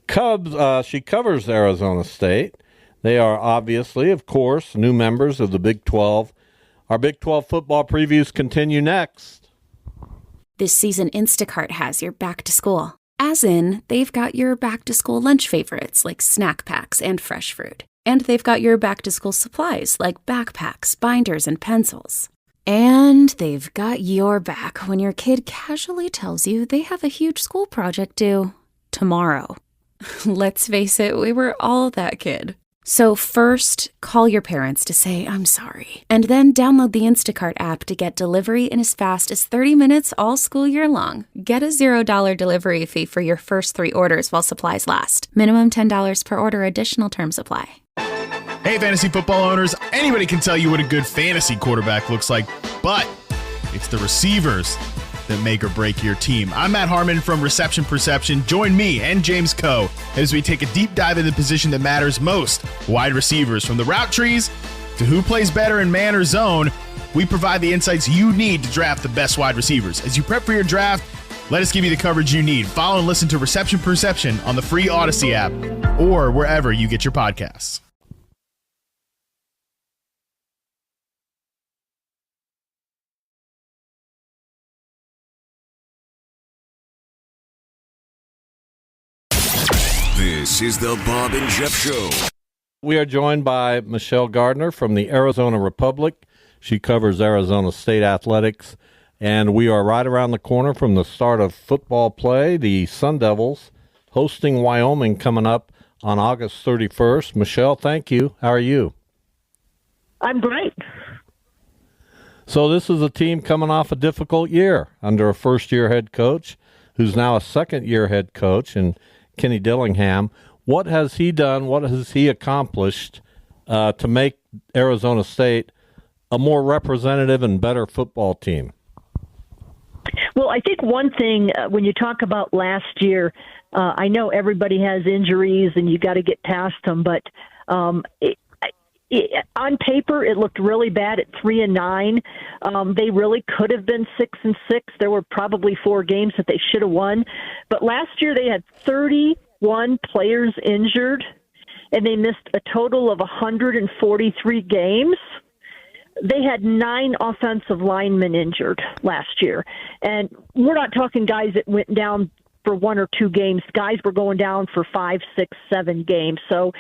Speaker 7: Cubs. She covers Arizona State. They are obviously, of course, new members of the Big 12. Our Big 12 football previews continue next.
Speaker 1: This season, Instacart has your back to school. As in, they've got your back to school lunch favorites like snack packs and fresh fruit. And they've got your back to school supplies like backpacks, binders, and pencils. And they've got your back when your kid casually tells you they have a huge school project due tomorrow. Let's face it, we were all that kid. So first, call your parents to say, I'm sorry. And then download the Instacart app to get delivery in as fast as 30 minutes all school year long. Get a $0 delivery fee for your first 3 orders while supplies last. Minimum $10 per order. Additional terms apply.
Speaker 2: Hey, fantasy football owners, anybody can tell you what a good fantasy quarterback looks like, but it's the receivers that make or break your team. I'm Matt Harmon from Reception Perception. Join me and James Coe as we take a deep dive into the position that matters most, wide receivers. From the route trees to who plays better in man or zone, we provide the insights you need to draft the best wide receivers. As you prep for your draft, let us give you the coverage you need. Follow and listen to Reception Perception on the free Odyssey app or wherever you get your podcasts.
Speaker 6: This is the Bob and Jeff Show.
Speaker 7: We are joined by Michelle Gardner from the Arizona Republic. She covers Arizona State athletics, and we are right around the corner from the start of football play. The Sun Devils hosting Wyoming coming up on August 31st. Michelle, thank you. How are you?
Speaker 18: I'm great.
Speaker 7: So this is a team coming off a difficult year under a first-year head coach who's now a second-year head coach, and Kenny Dillingham. What has he done? What has he accomplished to make Arizona State a more representative and better football team?
Speaker 18: Well, I think one thing when you talk about last year, I know everybody has injuries and you got to get past them, but on paper it looked really bad at 3-9. They really could have been 6-6. There were probably 4 games that they should have won, but last year they had 31 players injured, and they missed a total of 143 games. They had 9 offensive linemen injured last year, and we're not talking guys that went down for 1 or 2 games. Guys were going down for 5, 6, 7 games. So,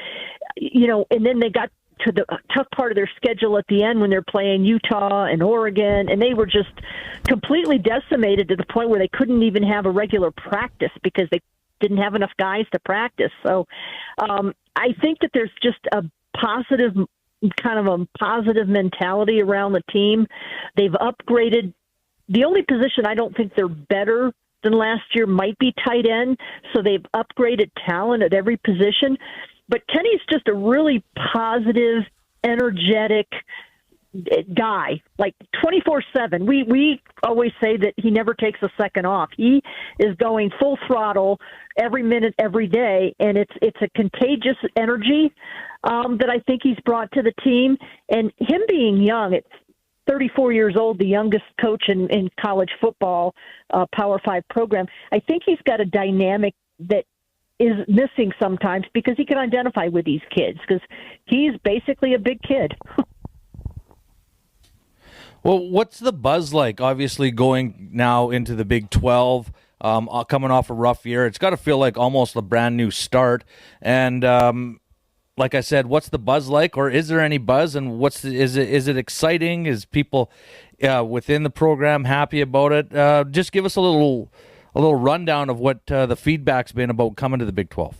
Speaker 18: and then they got to the tough part of their schedule at the end when they're playing Utah and Oregon, and they were just completely decimated to the point where they couldn't even have a regular practice because they didn't have enough guys to practice. So I think that there's just a positive mentality around the team. They've upgraded. The only position I don't think they're better than last year might be tight end, so they've upgraded talent at every position. But Kenny's just a really positive, energetic guy, like 24/7. We always say that he never takes a second off. He is going full throttle every minute, every day, and it's a contagious energy that I think he's brought to the team. And him being young, 34 years old, the youngest coach in college football, Power 5 program. I think he's got a dynamic that is missing sometimes because he can identify with these kids because he's basically a big kid.
Speaker 10: Well, what's the buzz like? Obviously, going now into the Big 12, coming off a rough year, it's got to feel like almost a brand new start. And like I said, what's the buzz like, or is there any buzz? And is it exciting? Is people within the program happy about it? Just give us a little rundown of what the feedback's been about coming to the Big 12.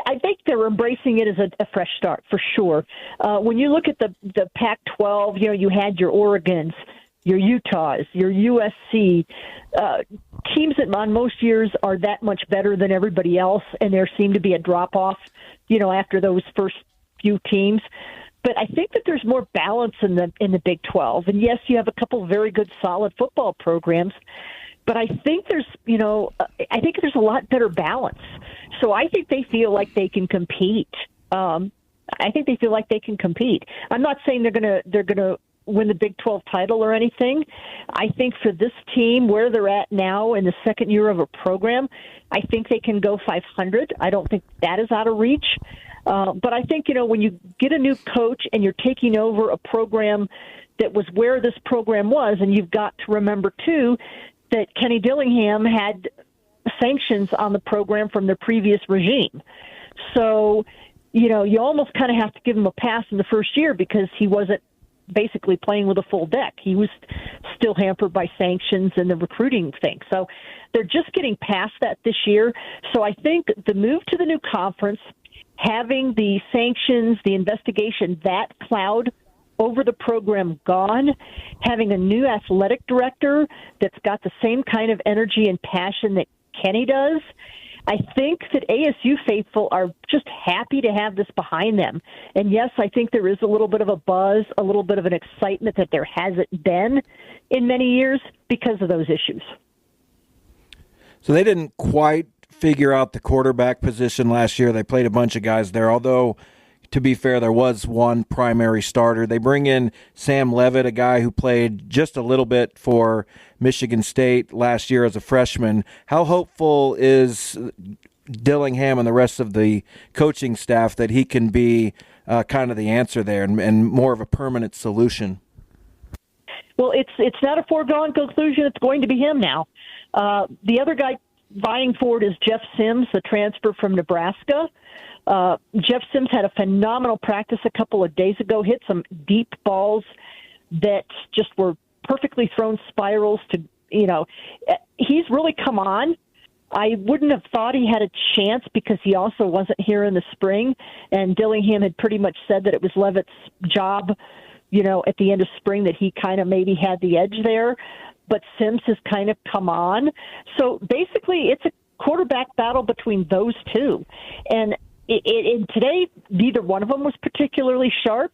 Speaker 18: I think they're embracing it as a fresh start for sure. When you look at the Pac-12, you had your Oregons, your Utahs, your USC, teams that on most years are that much better than everybody else, and there seemed to be a drop-off, after those first few teams. But I think that there's more balance in the Big 12. And yes, you have a couple of very good, solid football programs, but I think there's a lot better balance. So I think they feel like they can compete. I'm not saying they're gonna win the Big 12 title or anything. I think for this team, where they're at now in the second year of a program, I think they can go 500. I don't think that is out of reach. But I think, when you get a new coach and you're taking over a program that was where this program was, and you've got to remember, too, that Kenny Dillingham had sanctions on the program from the previous regime. So, you almost kind of have to give him a pass in the first year because he wasn't basically playing with a full deck. He was still hampered by sanctions and the recruiting thing. So they're just getting past that this year. So I think the move to the new conference, having the sanctions, the investigation, that cloud over the program gone, having a new athletic director that's got the same kind of energy and passion that Kenny does, I think that ASU faithful are just happy to have this behind them. And yes, I think there is a little bit of a buzz, a little bit of an excitement that there hasn't been in many years because of those issues.
Speaker 9: So they didn't quite figure out the quarterback position last year. They played a bunch of guys there, although, to be fair, there was one primary starter. They bring in Sam Levitt, a guy who played just a little bit for Michigan State last year as a freshman. How hopeful is Dillingham and the rest of the coaching staff that he can be kind of the answer there and more of a permanent solution?
Speaker 18: Well, it's not a foregone conclusion. It's going to be him now. The other guy vying for it is Jeff Sims, the transfer from Nebraska. Jeff Sims had a phenomenal practice a couple of days ago, hit some deep balls that just were perfectly thrown spirals to, he's really come on. I wouldn't have thought he had a chance because he also wasn't here in the spring, and Dillingham had pretty much said that it was Levitt's job, at the end of spring, that he kind of maybe had the edge there. But Sims has kind of come on. So basically it's a quarterback battle between those two. And today, neither one of them was particularly sharp.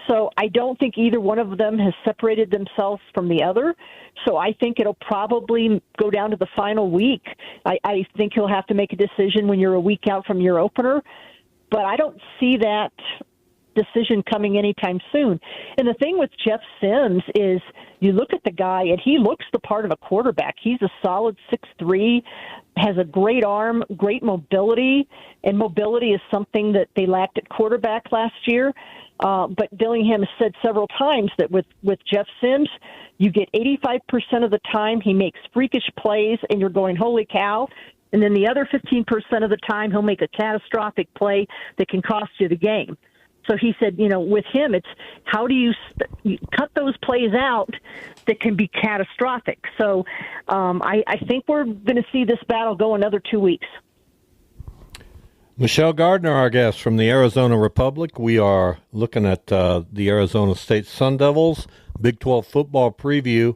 Speaker 18: So I don't think either one of them has separated themselves from the other. So I think it'll probably go down to the final week. I think he'll have to make a decision when you're a week out from your opener. But I don't see that decision coming anytime soon. And the thing with Jeff Sims is you look at the guy and he looks the part of a quarterback. He's a solid 6'3", has a great arm, great mobility, and mobility is something that they lacked at quarterback last year. But Dillingham has said several times that with Jeff Sims, you get 85% of the time he makes freakish plays and you're going, holy cow. And then the other 15% of the time he'll make a catastrophic play that can cost you the game. So he said, with him, it's how do you cut those plays out that can be catastrophic. So I think we're going to see this battle go another 2 weeks.
Speaker 7: Michelle Gardner, our guest from the Arizona Republic. We are looking at the Arizona State Sun Devils Big 12 football preview.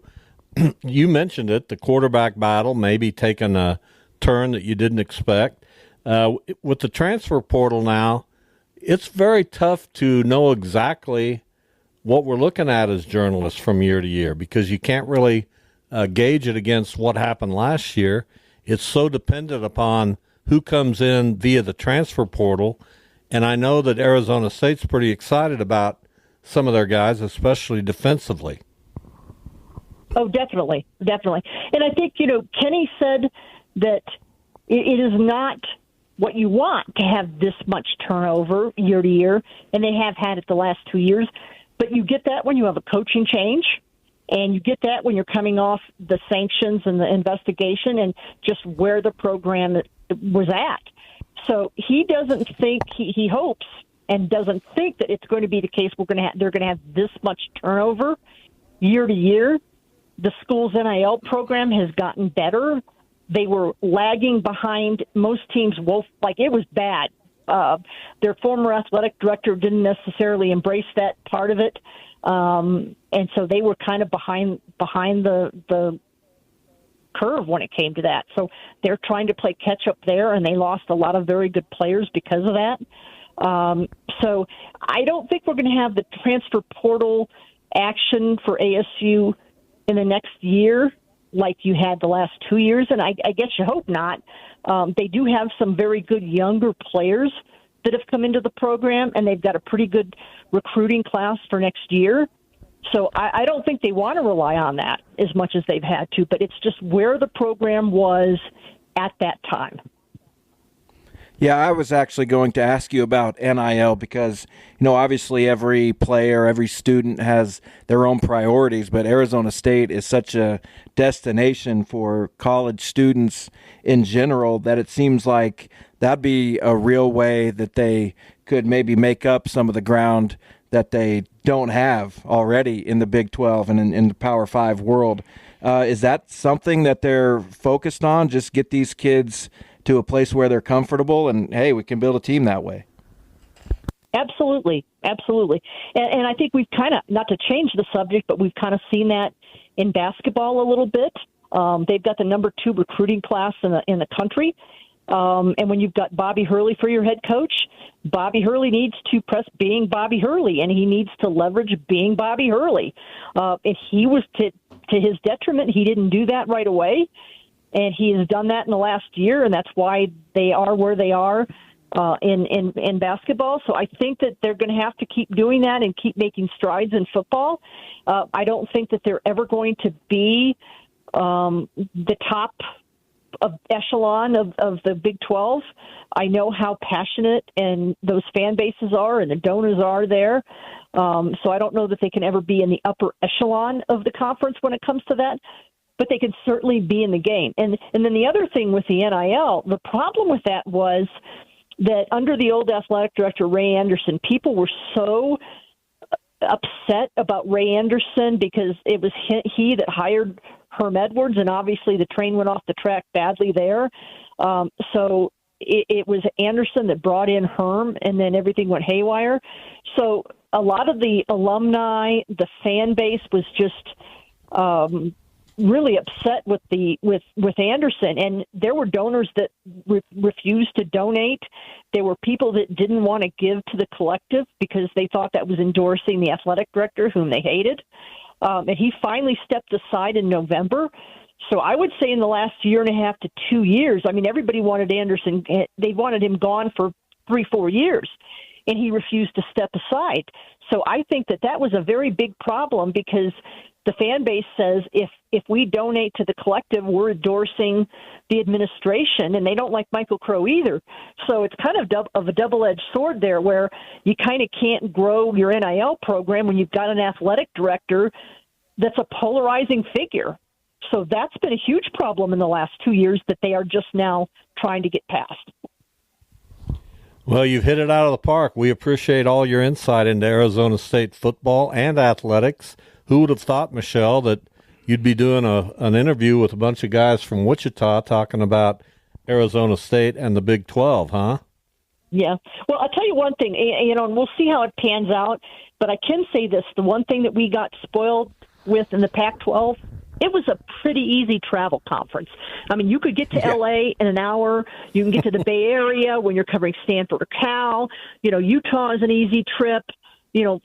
Speaker 7: You mentioned it, the quarterback battle maybe taking a turn that you didn't expect. With the transfer portal now, it's very tough to know exactly what we're looking at as journalists from year to year because you can't really gauge it against what happened last year. It's so dependent upon who comes in via the transfer portal. And I know that Arizona State's pretty excited about some of their guys, especially defensively.
Speaker 18: Oh, definitely. And I think, Kenny said that it is not what you want to have this much turnover year to year, and they have had it the last 2 years. But you get that when you have a coaching change, and you get that when you're coming off the sanctions and the investigation and just where the program was at. So he doesn't think, he hopes and doesn't think that it's going to be the case they're going to have this much turnover year to year. The school's NIL program has gotten better. They were lagging behind most teams. It was bad. Their former athletic director didn't necessarily embrace that part of it. And so they were kind of behind the curve when it came to that. So they're trying to play catch up there, and they lost a lot of very good players because of that. So I don't think we're going to have the transfer portal action for ASU in the next year like you had the last 2 years, and I guess you hope not. They do have some very good younger players that have come into the program, and they've got a pretty good recruiting class for next year. So I don't think they want to rely on that as much as they've had to, but it's just where the program was at that time.
Speaker 9: Yeah, I was actually going to ask you about NIL because, obviously every player, every student has their own priorities, but Arizona State is such a destination for college students in general that it seems like that'd be a real way that they could maybe make up some of the ground that they don't have already in the Big 12 and in the Power 5 world. Is that something that they're focused on, just get these kids to a place where they're comfortable, and hey, we can build a team that way?
Speaker 18: Absolutely. And I think we've kind of, not to change the subject, but we've kind of seen that in basketball a little bit. They've got the number 2 recruiting class in the country. And when you've got Bobby Hurley for your head coach, Bobby Hurley needs to press being Bobby Hurley, and he needs to leverage being Bobby Hurley. If he was to his detriment, he didn't do that right away. And he has done that in the last year, and that's why they are where they are in basketball. So I think that they're going to have to keep doing that and keep making strides in football. I don't think that they're ever going to be the top of echelon of the Big 12. I know how passionate and those fan bases are and the donors are there. So I don't know that they can ever be in the upper echelon of the conference when it comes to that. But they can certainly be in the game. And then the other thing with the NIL, the problem with that was that under the old athletic director, Ray Anderson, people were so upset about Ray Anderson because it was he that hired Herm Edwards, and obviously the train went off the track badly there. So it was Anderson that brought in Herm, and then everything went haywire. So a lot of the alumni, the fan base was just really upset with Anderson, and there were donors that refused to donate. There were people that didn't want to give to the collective because they thought that was endorsing the athletic director, whom they hated. And he finally stepped aside in November. So I would say in the last year and a half to 2 years, I mean, everybody wanted Anderson. They wanted him gone for 3-4 years, and he refused to step aside. So I think that was a very big problem because the fan base says if we donate to the collective, we're endorsing the administration, and they don't like Michael Crow either. So it's kind of a double-edged sword there where you kind of can't grow your NIL program when you've got an athletic director that's a polarizing figure. So that's been a huge problem in the last 2 years that they are just now trying to get past.
Speaker 7: Well, you've hit it out of the park. We appreciate all your insight into Arizona State football and athletics. Who would have thought, Michelle, that you'd be doing an interview with a bunch of guys from Wichita talking about Arizona State and the Big 12, huh?
Speaker 18: Yeah. Well, I'll tell you one thing, and we'll see how it pans out, but I can say this. The one thing that we got spoiled with in the Pac-12, it was a pretty easy travel conference. I mean, you could get to L.A. in an hour. You can get to the Bay Area when you're covering Stanford or Cal. Utah is an easy trip.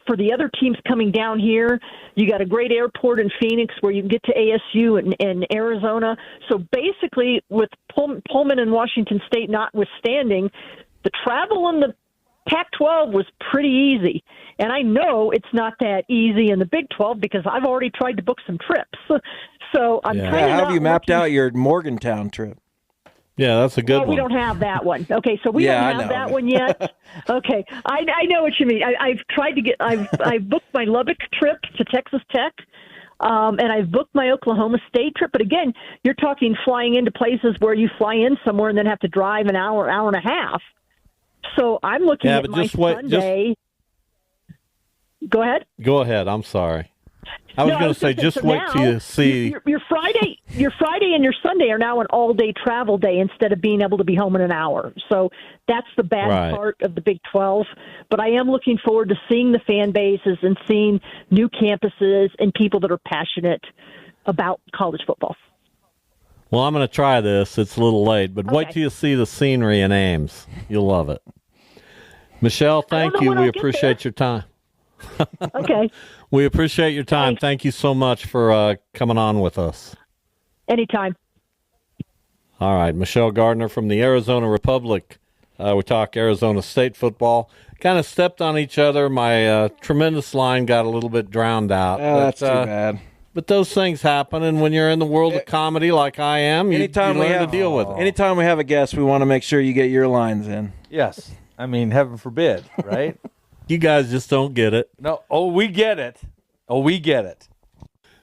Speaker 18: For the other teams coming down here, you got a great airport in Phoenix where you can get to ASU and Arizona. So basically, with Pullman and Washington State notwithstanding, the travel in the Pac-12 was pretty easy. And I know it's not that easy in the Big 12 because I've already tried to book some trips. So I'm kind of
Speaker 9: How have you mapped out your Morgantown trip?
Speaker 7: Yeah, that's a good one.
Speaker 18: We don't have that one. Okay, so we don't have that one yet. Okay, I know what you mean. I've tried to get. I've booked my Lubbock trip to Texas Tech, and I've booked my Oklahoma State trip. But again, you're talking flying into places where you fly in somewhere and then have to drive an hour and a half. So I'm looking at my Sunday. Go ahead.
Speaker 7: Go ahead. I'm sorry. I was going to say, just wait till you see.
Speaker 18: Your Friday and your Sunday are now an all-day travel day instead of being able to be home in an hour. So that's the bad part of the Big 12. But I am looking forward to seeing the fan bases and seeing new campuses and people that are passionate about college football.
Speaker 7: Well, I'm going to try this. It's a little late, but wait till you see the scenery in Ames. You'll love it. Michelle, thank you. We appreciate your time.
Speaker 18: Okay.
Speaker 7: We appreciate your time. Thanks. Thank you so much for coming on with us.
Speaker 18: Anytime.
Speaker 7: All right. Michelle Gardner from the Arizona Republic. We talk Arizona State football. Kind of stepped on each other. My tremendous line got a little bit drowned out.
Speaker 9: That's too bad.
Speaker 7: But those things happen, and when you're in the world of comedy like I am, you learn to deal with it.
Speaker 9: Anytime we have a guest, we want to make sure you get your lines in.
Speaker 10: Yes. I mean, heaven forbid, right?
Speaker 7: You guys just don't get it.
Speaker 10: No. Oh, we get it.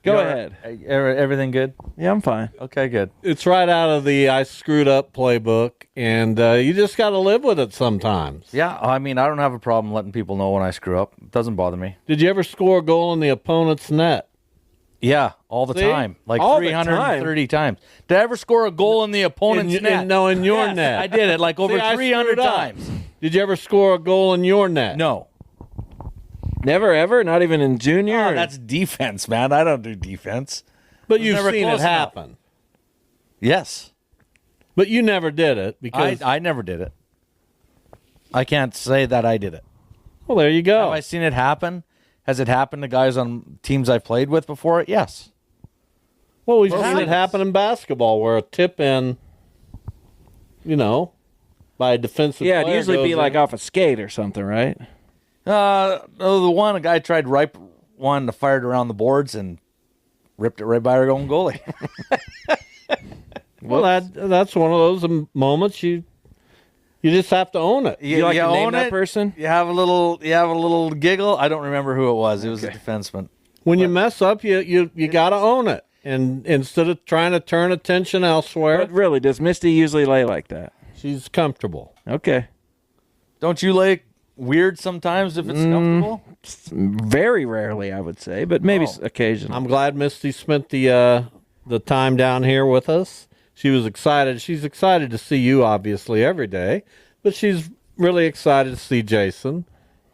Speaker 9: Go ahead.
Speaker 10: Everything good?
Speaker 9: Yeah, I'm fine.
Speaker 10: Okay, good.
Speaker 7: It's right out of the I screwed up playbook, and you just got to live with it sometimes.
Speaker 10: Yeah, I mean, I don't have a problem letting people know when I screw up. It doesn't bother me.
Speaker 7: Did you ever score a goal in the opponent's net?
Speaker 10: Yeah, all the time. Like all 330 times. Did I ever score a goal in the opponent's net?
Speaker 7: No, in your
Speaker 10: Yes,
Speaker 7: net.
Speaker 10: I did it like over 300 times.
Speaker 7: Did you ever score a goal in your net?
Speaker 10: No.
Speaker 9: Never, ever? Not even in junior?
Speaker 10: Oh, that's defense, man. I don't do defense.
Speaker 7: But you've seen it happen.
Speaker 10: Yes.
Speaker 7: But you never did it because
Speaker 10: I never did it. I can't say that I did it.
Speaker 7: Well, there you go.
Speaker 10: Have I seen it happen? Has it happened to guys on teams I've played with before? Yes.
Speaker 7: Well, we've seen it happen in basketball where a tip in, by a defensive player.
Speaker 9: Yeah, it'd usually be like off a skate or something, right?
Speaker 10: The one, a guy tried ripe one to fire it around the boards and ripped it right by our own goalie.
Speaker 7: Well, that's one of those moments you just have to own it.
Speaker 9: You like to name that person?
Speaker 10: You have a little giggle. I don't remember who it was. It was a defenseman.
Speaker 7: When you mess up, you got to own it, and instead of trying to turn attention elsewhere.
Speaker 9: But really, does Misty usually lay like that?
Speaker 7: She's comfortable.
Speaker 9: Okay.
Speaker 10: Don't you lay weird sometimes if it's comfortable?
Speaker 9: Very rarely, I would say, but maybe occasionally.
Speaker 7: I'm glad Misty spent the time down here with us. She was excited. She's excited to see you, obviously, every day, but she's really excited to see Jason,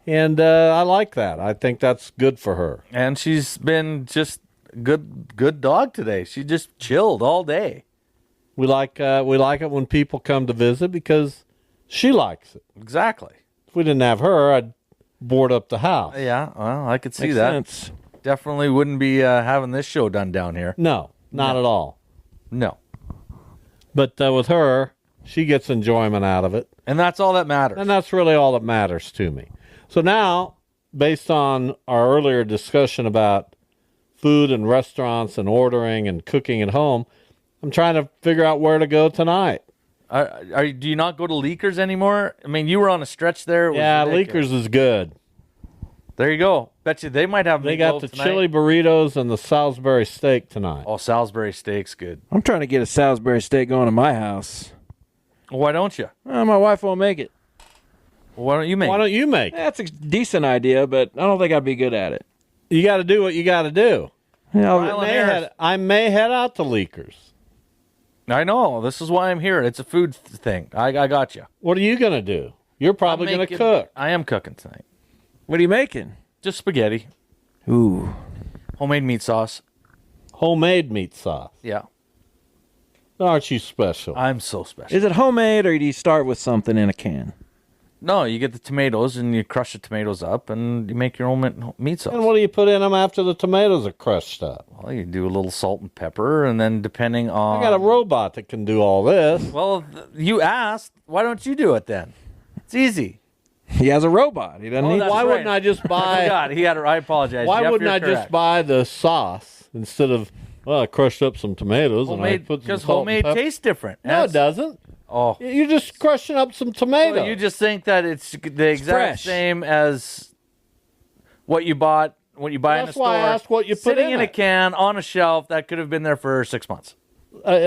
Speaker 7: and I like that. I think that's good for her.
Speaker 10: And she's been just good dog today. She just chilled all day.
Speaker 7: We like it when people come to visit because she likes it.
Speaker 10: Exactly.
Speaker 7: If we didn't have her, I'd board up the house.
Speaker 10: Yeah, well, I could see
Speaker 9: Makes
Speaker 10: that.
Speaker 9: sense.
Speaker 10: Definitely wouldn't be having this show done down here.
Speaker 7: No, not at all.
Speaker 10: No.
Speaker 7: But with her, she gets enjoyment out of it.
Speaker 10: And that's all that matters.
Speaker 7: And that's really all that matters to me. So now, based on our earlier discussion about food and restaurants and ordering and cooking at home, I'm trying to figure out where to go tonight.
Speaker 10: Do you not go to Leakers anymore? I mean, you were on a stretch there. It was ridiculous.
Speaker 7: Leakers is good.
Speaker 10: There you go. Bet you they might have.
Speaker 7: They got the chili burritos and the Salisbury steak tonight.
Speaker 10: Oh, Salisbury steak's good.
Speaker 9: I'm trying to get a Salisbury steak going to my house.
Speaker 10: Why don't you?
Speaker 9: My wife won't make it.
Speaker 10: Well, why don't you make it?
Speaker 7: Why don't you make it?
Speaker 9: That's a decent idea, but I don't think I'd be good at it.
Speaker 7: You got to do what you got to do. I may head out to Leakers.
Speaker 10: I know. This is why I'm here. It's a food thing. I got you.
Speaker 7: What are you going to do? You're probably going to cook.
Speaker 10: I am cooking tonight.
Speaker 9: What are you making?
Speaker 10: Just spaghetti.
Speaker 9: Ooh.
Speaker 10: Homemade meat sauce.
Speaker 7: Homemade meat sauce.
Speaker 10: Yeah.
Speaker 7: Aren't you special?
Speaker 10: I'm so special.
Speaker 9: Is it homemade or do you start with something in a can?
Speaker 10: No, you get the tomatoes and you crush the tomatoes up and you make your own meat sauce.
Speaker 7: And what do you put in them after the tomatoes are crushed up?
Speaker 10: Well, you do a little salt and pepper, and then depending on...
Speaker 7: I got a robot that can do all this.
Speaker 10: Well, you asked. Why don't you do it then? It's easy.
Speaker 9: He has a robot. He doesn't need.
Speaker 7: Why wouldn't I just buy?
Speaker 10: I forgot. I apologize.
Speaker 7: Why
Speaker 10: Jeff,
Speaker 7: wouldn't
Speaker 10: you're
Speaker 7: I
Speaker 10: correct.
Speaker 7: just buy the sauce instead of? Well, I crushed up some tomatoes and I put some
Speaker 10: Because
Speaker 7: salt and
Speaker 10: homemade
Speaker 7: pepper.
Speaker 10: tastes different.
Speaker 7: No, it doesn't.
Speaker 10: Oh,
Speaker 7: You're just crushing up some tomatoes.
Speaker 10: so you just think that it's the exact
Speaker 9: fresh.
Speaker 10: same as what you bought when you buy in a
Speaker 7: That's
Speaker 10: store.
Speaker 7: why I asked what you put
Speaker 10: sitting
Speaker 7: in
Speaker 10: a
Speaker 7: it.
Speaker 10: can on a shelf that could have been there for 6 months.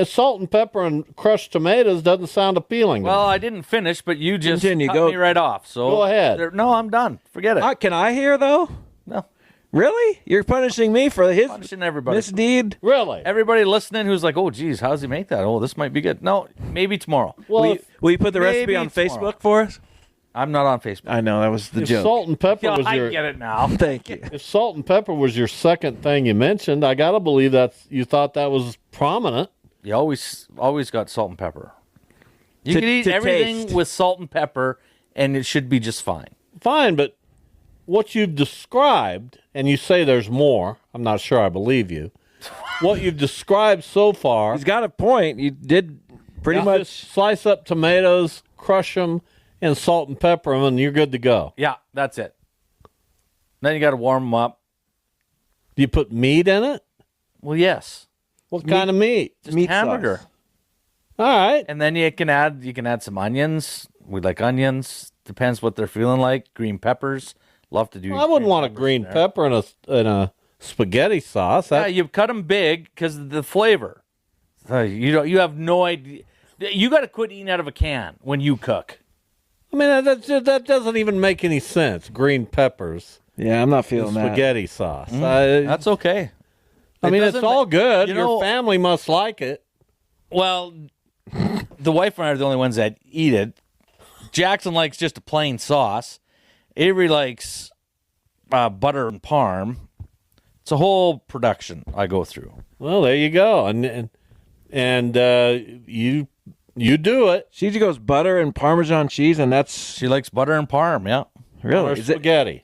Speaker 7: Salt and pepper and crushed tomatoes doesn't sound appealing. to
Speaker 10: Well,
Speaker 7: me.
Speaker 10: I didn't finish, but you just
Speaker 9: Continue,
Speaker 10: cut
Speaker 9: go.
Speaker 10: me right off. So
Speaker 7: Go ahead.
Speaker 10: No, I'm done. Forget it.
Speaker 9: Can I hear though?
Speaker 10: No.
Speaker 9: Really? You're punishing me for his
Speaker 10: Punishing everybody.
Speaker 9: misdeed?
Speaker 7: Really?
Speaker 10: Everybody listening who's like, oh, geez, how does he make that? Oh, this might be good. No, maybe tomorrow.
Speaker 7: Well,
Speaker 9: Will you put the recipe
Speaker 10: Maybe
Speaker 9: on
Speaker 10: tomorrow.
Speaker 9: Facebook for us?
Speaker 10: I'm not on Facebook.
Speaker 9: I know that was the
Speaker 7: if
Speaker 9: joke.
Speaker 7: salt and pepper
Speaker 10: Yeah,
Speaker 7: was
Speaker 10: I
Speaker 7: your
Speaker 10: get it now.
Speaker 9: Thank you.
Speaker 7: if salt and pepper was your second thing you mentioned, I gotta believe that you thought that was prominent.
Speaker 10: You always got salt and pepper. You
Speaker 9: To-
Speaker 10: can eat
Speaker 9: to
Speaker 10: everything
Speaker 9: taste.
Speaker 10: with salt and pepper, and it should be just fine.
Speaker 7: Fine, but what you've described, and you say there's more. I'm not sure I believe you. What you've described so far.
Speaker 9: He's got a point. You did pretty much.
Speaker 7: Just slice up tomatoes, crush them, and salt and pepper them, and you're good to go.
Speaker 10: Yeah, that's it. Then you got to warm them up.
Speaker 7: Do you put meat in it?
Speaker 10: Well, yes.
Speaker 7: What kind of meat?
Speaker 10: Just
Speaker 9: Meat
Speaker 10: hamburger.
Speaker 9: sauce.
Speaker 7: All right.
Speaker 10: And then you can add some onions. We like onions. Depends what they're feeling like. Green peppers. Love to do.
Speaker 7: Well, I wouldn't
Speaker 10: green
Speaker 7: want a
Speaker 10: peppers
Speaker 7: green
Speaker 10: in there.
Speaker 7: pepper in a spaghetti sauce.
Speaker 10: Yeah, you cut them big because of the flavor. You have no idea. You got to quit eating out of a can when you cook.
Speaker 7: I mean, that doesn't even make any sense. Green peppers,
Speaker 9: Yeah, I'm not feeling that.
Speaker 7: spaghetti sauce.
Speaker 10: That's okay.
Speaker 7: I mean, it's
Speaker 10: doesn't
Speaker 7: all good.
Speaker 10: you
Speaker 7: Your
Speaker 10: know-
Speaker 7: family must like it.
Speaker 10: Well, the wife and I are the only ones that eat it. Jackson likes just a plain sauce. Avery likes butter and parm. It's a whole production I go through.
Speaker 7: Well, there you go, and you do it.
Speaker 9: She just goes butter and Parmesan cheese, and that's
Speaker 10: She likes butter and parm. Yeah.
Speaker 9: really.
Speaker 7: Or spaghetti.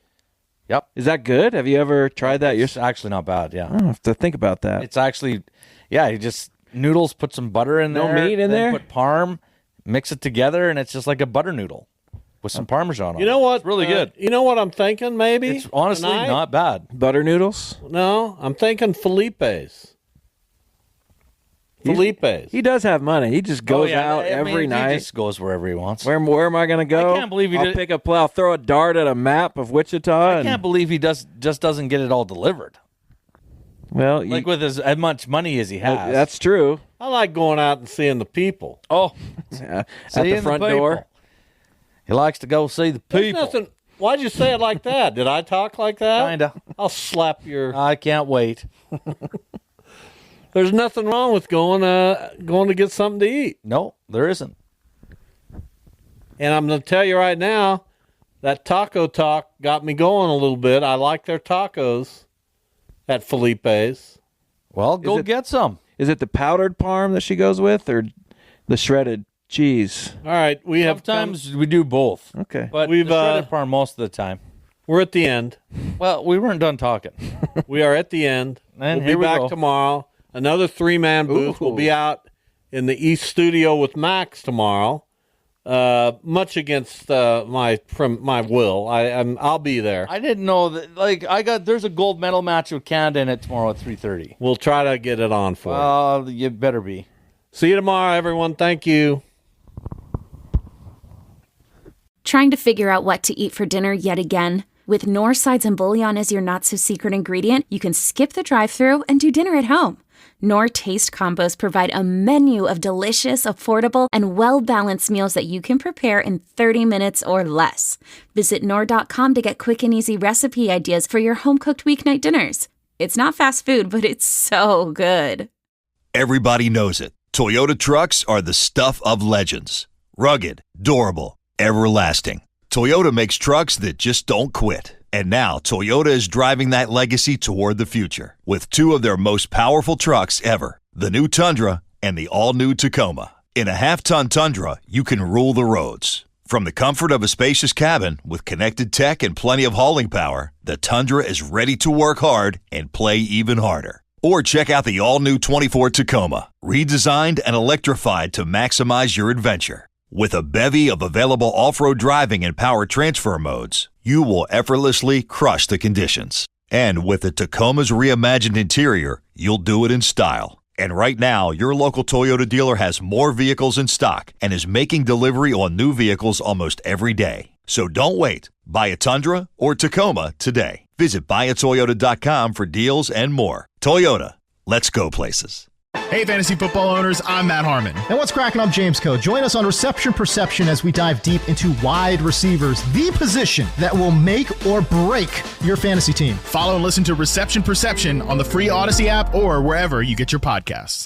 Speaker 10: Yep.
Speaker 9: Is that good? Have you ever tried that?
Speaker 10: It's actually not bad. Yeah.
Speaker 9: I have to think about that.
Speaker 10: It's actually, yeah. You just noodles, put some butter in
Speaker 9: No
Speaker 10: there.
Speaker 9: meat in
Speaker 10: then
Speaker 9: there?
Speaker 10: Put parm, mix it together, and it's just like a butter noodle with some Parmesan on
Speaker 7: You know
Speaker 10: it.
Speaker 7: what?
Speaker 10: It's really good.
Speaker 7: You know what I'm thinking? Maybe
Speaker 10: It's honestly
Speaker 7: tonight?
Speaker 10: not bad.
Speaker 9: Butter noodles.
Speaker 7: No, I'm thinking Felipe's. Felipe's.
Speaker 9: He does have money. He just goes out
Speaker 10: I
Speaker 9: every
Speaker 10: mean,
Speaker 9: night.
Speaker 10: He just goes wherever he wants.
Speaker 9: Where am I going to go?
Speaker 10: I can't believe he
Speaker 9: I'll
Speaker 10: did-
Speaker 9: pick up. I'll throw a dart at a map of Wichita.
Speaker 10: I can't believe he just doesn't get it all delivered.
Speaker 9: Well,
Speaker 10: Like with as much money as he has.
Speaker 9: that's true.
Speaker 7: I like going out and seeing the people.
Speaker 10: Oh,
Speaker 9: At
Speaker 10: seeing
Speaker 9: the front
Speaker 10: people.
Speaker 9: door.
Speaker 10: He likes to go see the
Speaker 7: There's
Speaker 10: people.
Speaker 7: nothing. Why'd you say it like that? Did I talk like that?
Speaker 10: Kinda.
Speaker 7: I'll slap your.
Speaker 10: I can't wait.
Speaker 7: There's nothing wrong with going to get something to eat.
Speaker 10: No, there isn't.
Speaker 7: And I'm going to tell you right now, that taco talk got me going a little bit. I like their tacos at Felipe's.
Speaker 10: Well, go get some.
Speaker 9: Is it the powdered parm that she goes with, or the shredded cheese?
Speaker 7: All right, we have
Speaker 10: Sometimes we do both.
Speaker 9: Okay.
Speaker 10: But
Speaker 7: We've,
Speaker 10: the shredded parm most of the time.
Speaker 7: we're at the end.
Speaker 10: Well, we weren't done talking.
Speaker 7: We are at the end.
Speaker 10: And
Speaker 7: we'll
Speaker 10: here
Speaker 7: be
Speaker 10: we
Speaker 7: back
Speaker 10: go.
Speaker 7: tomorrow. Another 3-man booth. We'll be out in the East Studio with Max tomorrow. Much against my will. I'll be there.
Speaker 10: I didn't know that. Like, there's a gold medal match with Canada in it tomorrow at 3:30.
Speaker 7: We'll try to get it on for you.
Speaker 10: You better be.
Speaker 7: See you tomorrow, everyone. Thank you.
Speaker 1: Trying to figure out what to eat for dinner yet again? With Knorr sides and bouillon as your not-so-secret ingredient, you can skip the drive-thru and do dinner at home. Knorr Taste Combos provide a menu of delicious, affordable, and well-balanced meals that you can prepare in 30 minutes or less. Visit Knorr.com to get quick and easy recipe ideas for your home-cooked weeknight dinners. It's not fast food, but it's so good.
Speaker 19: Everybody knows it. Toyota trucks are the stuff of legends. Rugged, durable, everlasting. Toyota makes trucks that just don't quit. And now Toyota is driving that legacy toward the future with 2 of their most powerful trucks ever, the new Tundra and the all-new Tacoma. In a half-ton Tundra, you can rule the roads. From the comfort of a spacious cabin with connected tech and plenty of hauling power, the Tundra is ready to work hard and play even harder. Or check out the all-new 24 Tacoma, redesigned and electrified to maximize your adventure. With a bevy of available off-road driving and power transfer modes, you will effortlessly crush the conditions. And with the Tacoma's reimagined interior, you'll do it in style. And right now, your local Toyota dealer has more vehicles in stock and is making delivery on new vehicles almost every day. So don't wait. Buy a Tundra or Tacoma today. Visit buyatoyota.com for deals and more. Toyota, let's go places.
Speaker 2: Hey, fantasy football owners, I'm Matt Harmon.
Speaker 3: And what's cracking? I'm James Coe. Join us on Reception Perception as we dive deep into wide receivers, the position that will make or break your fantasy team.
Speaker 2: Follow and listen to Reception Perception on the free Odyssey app or wherever you get your podcasts.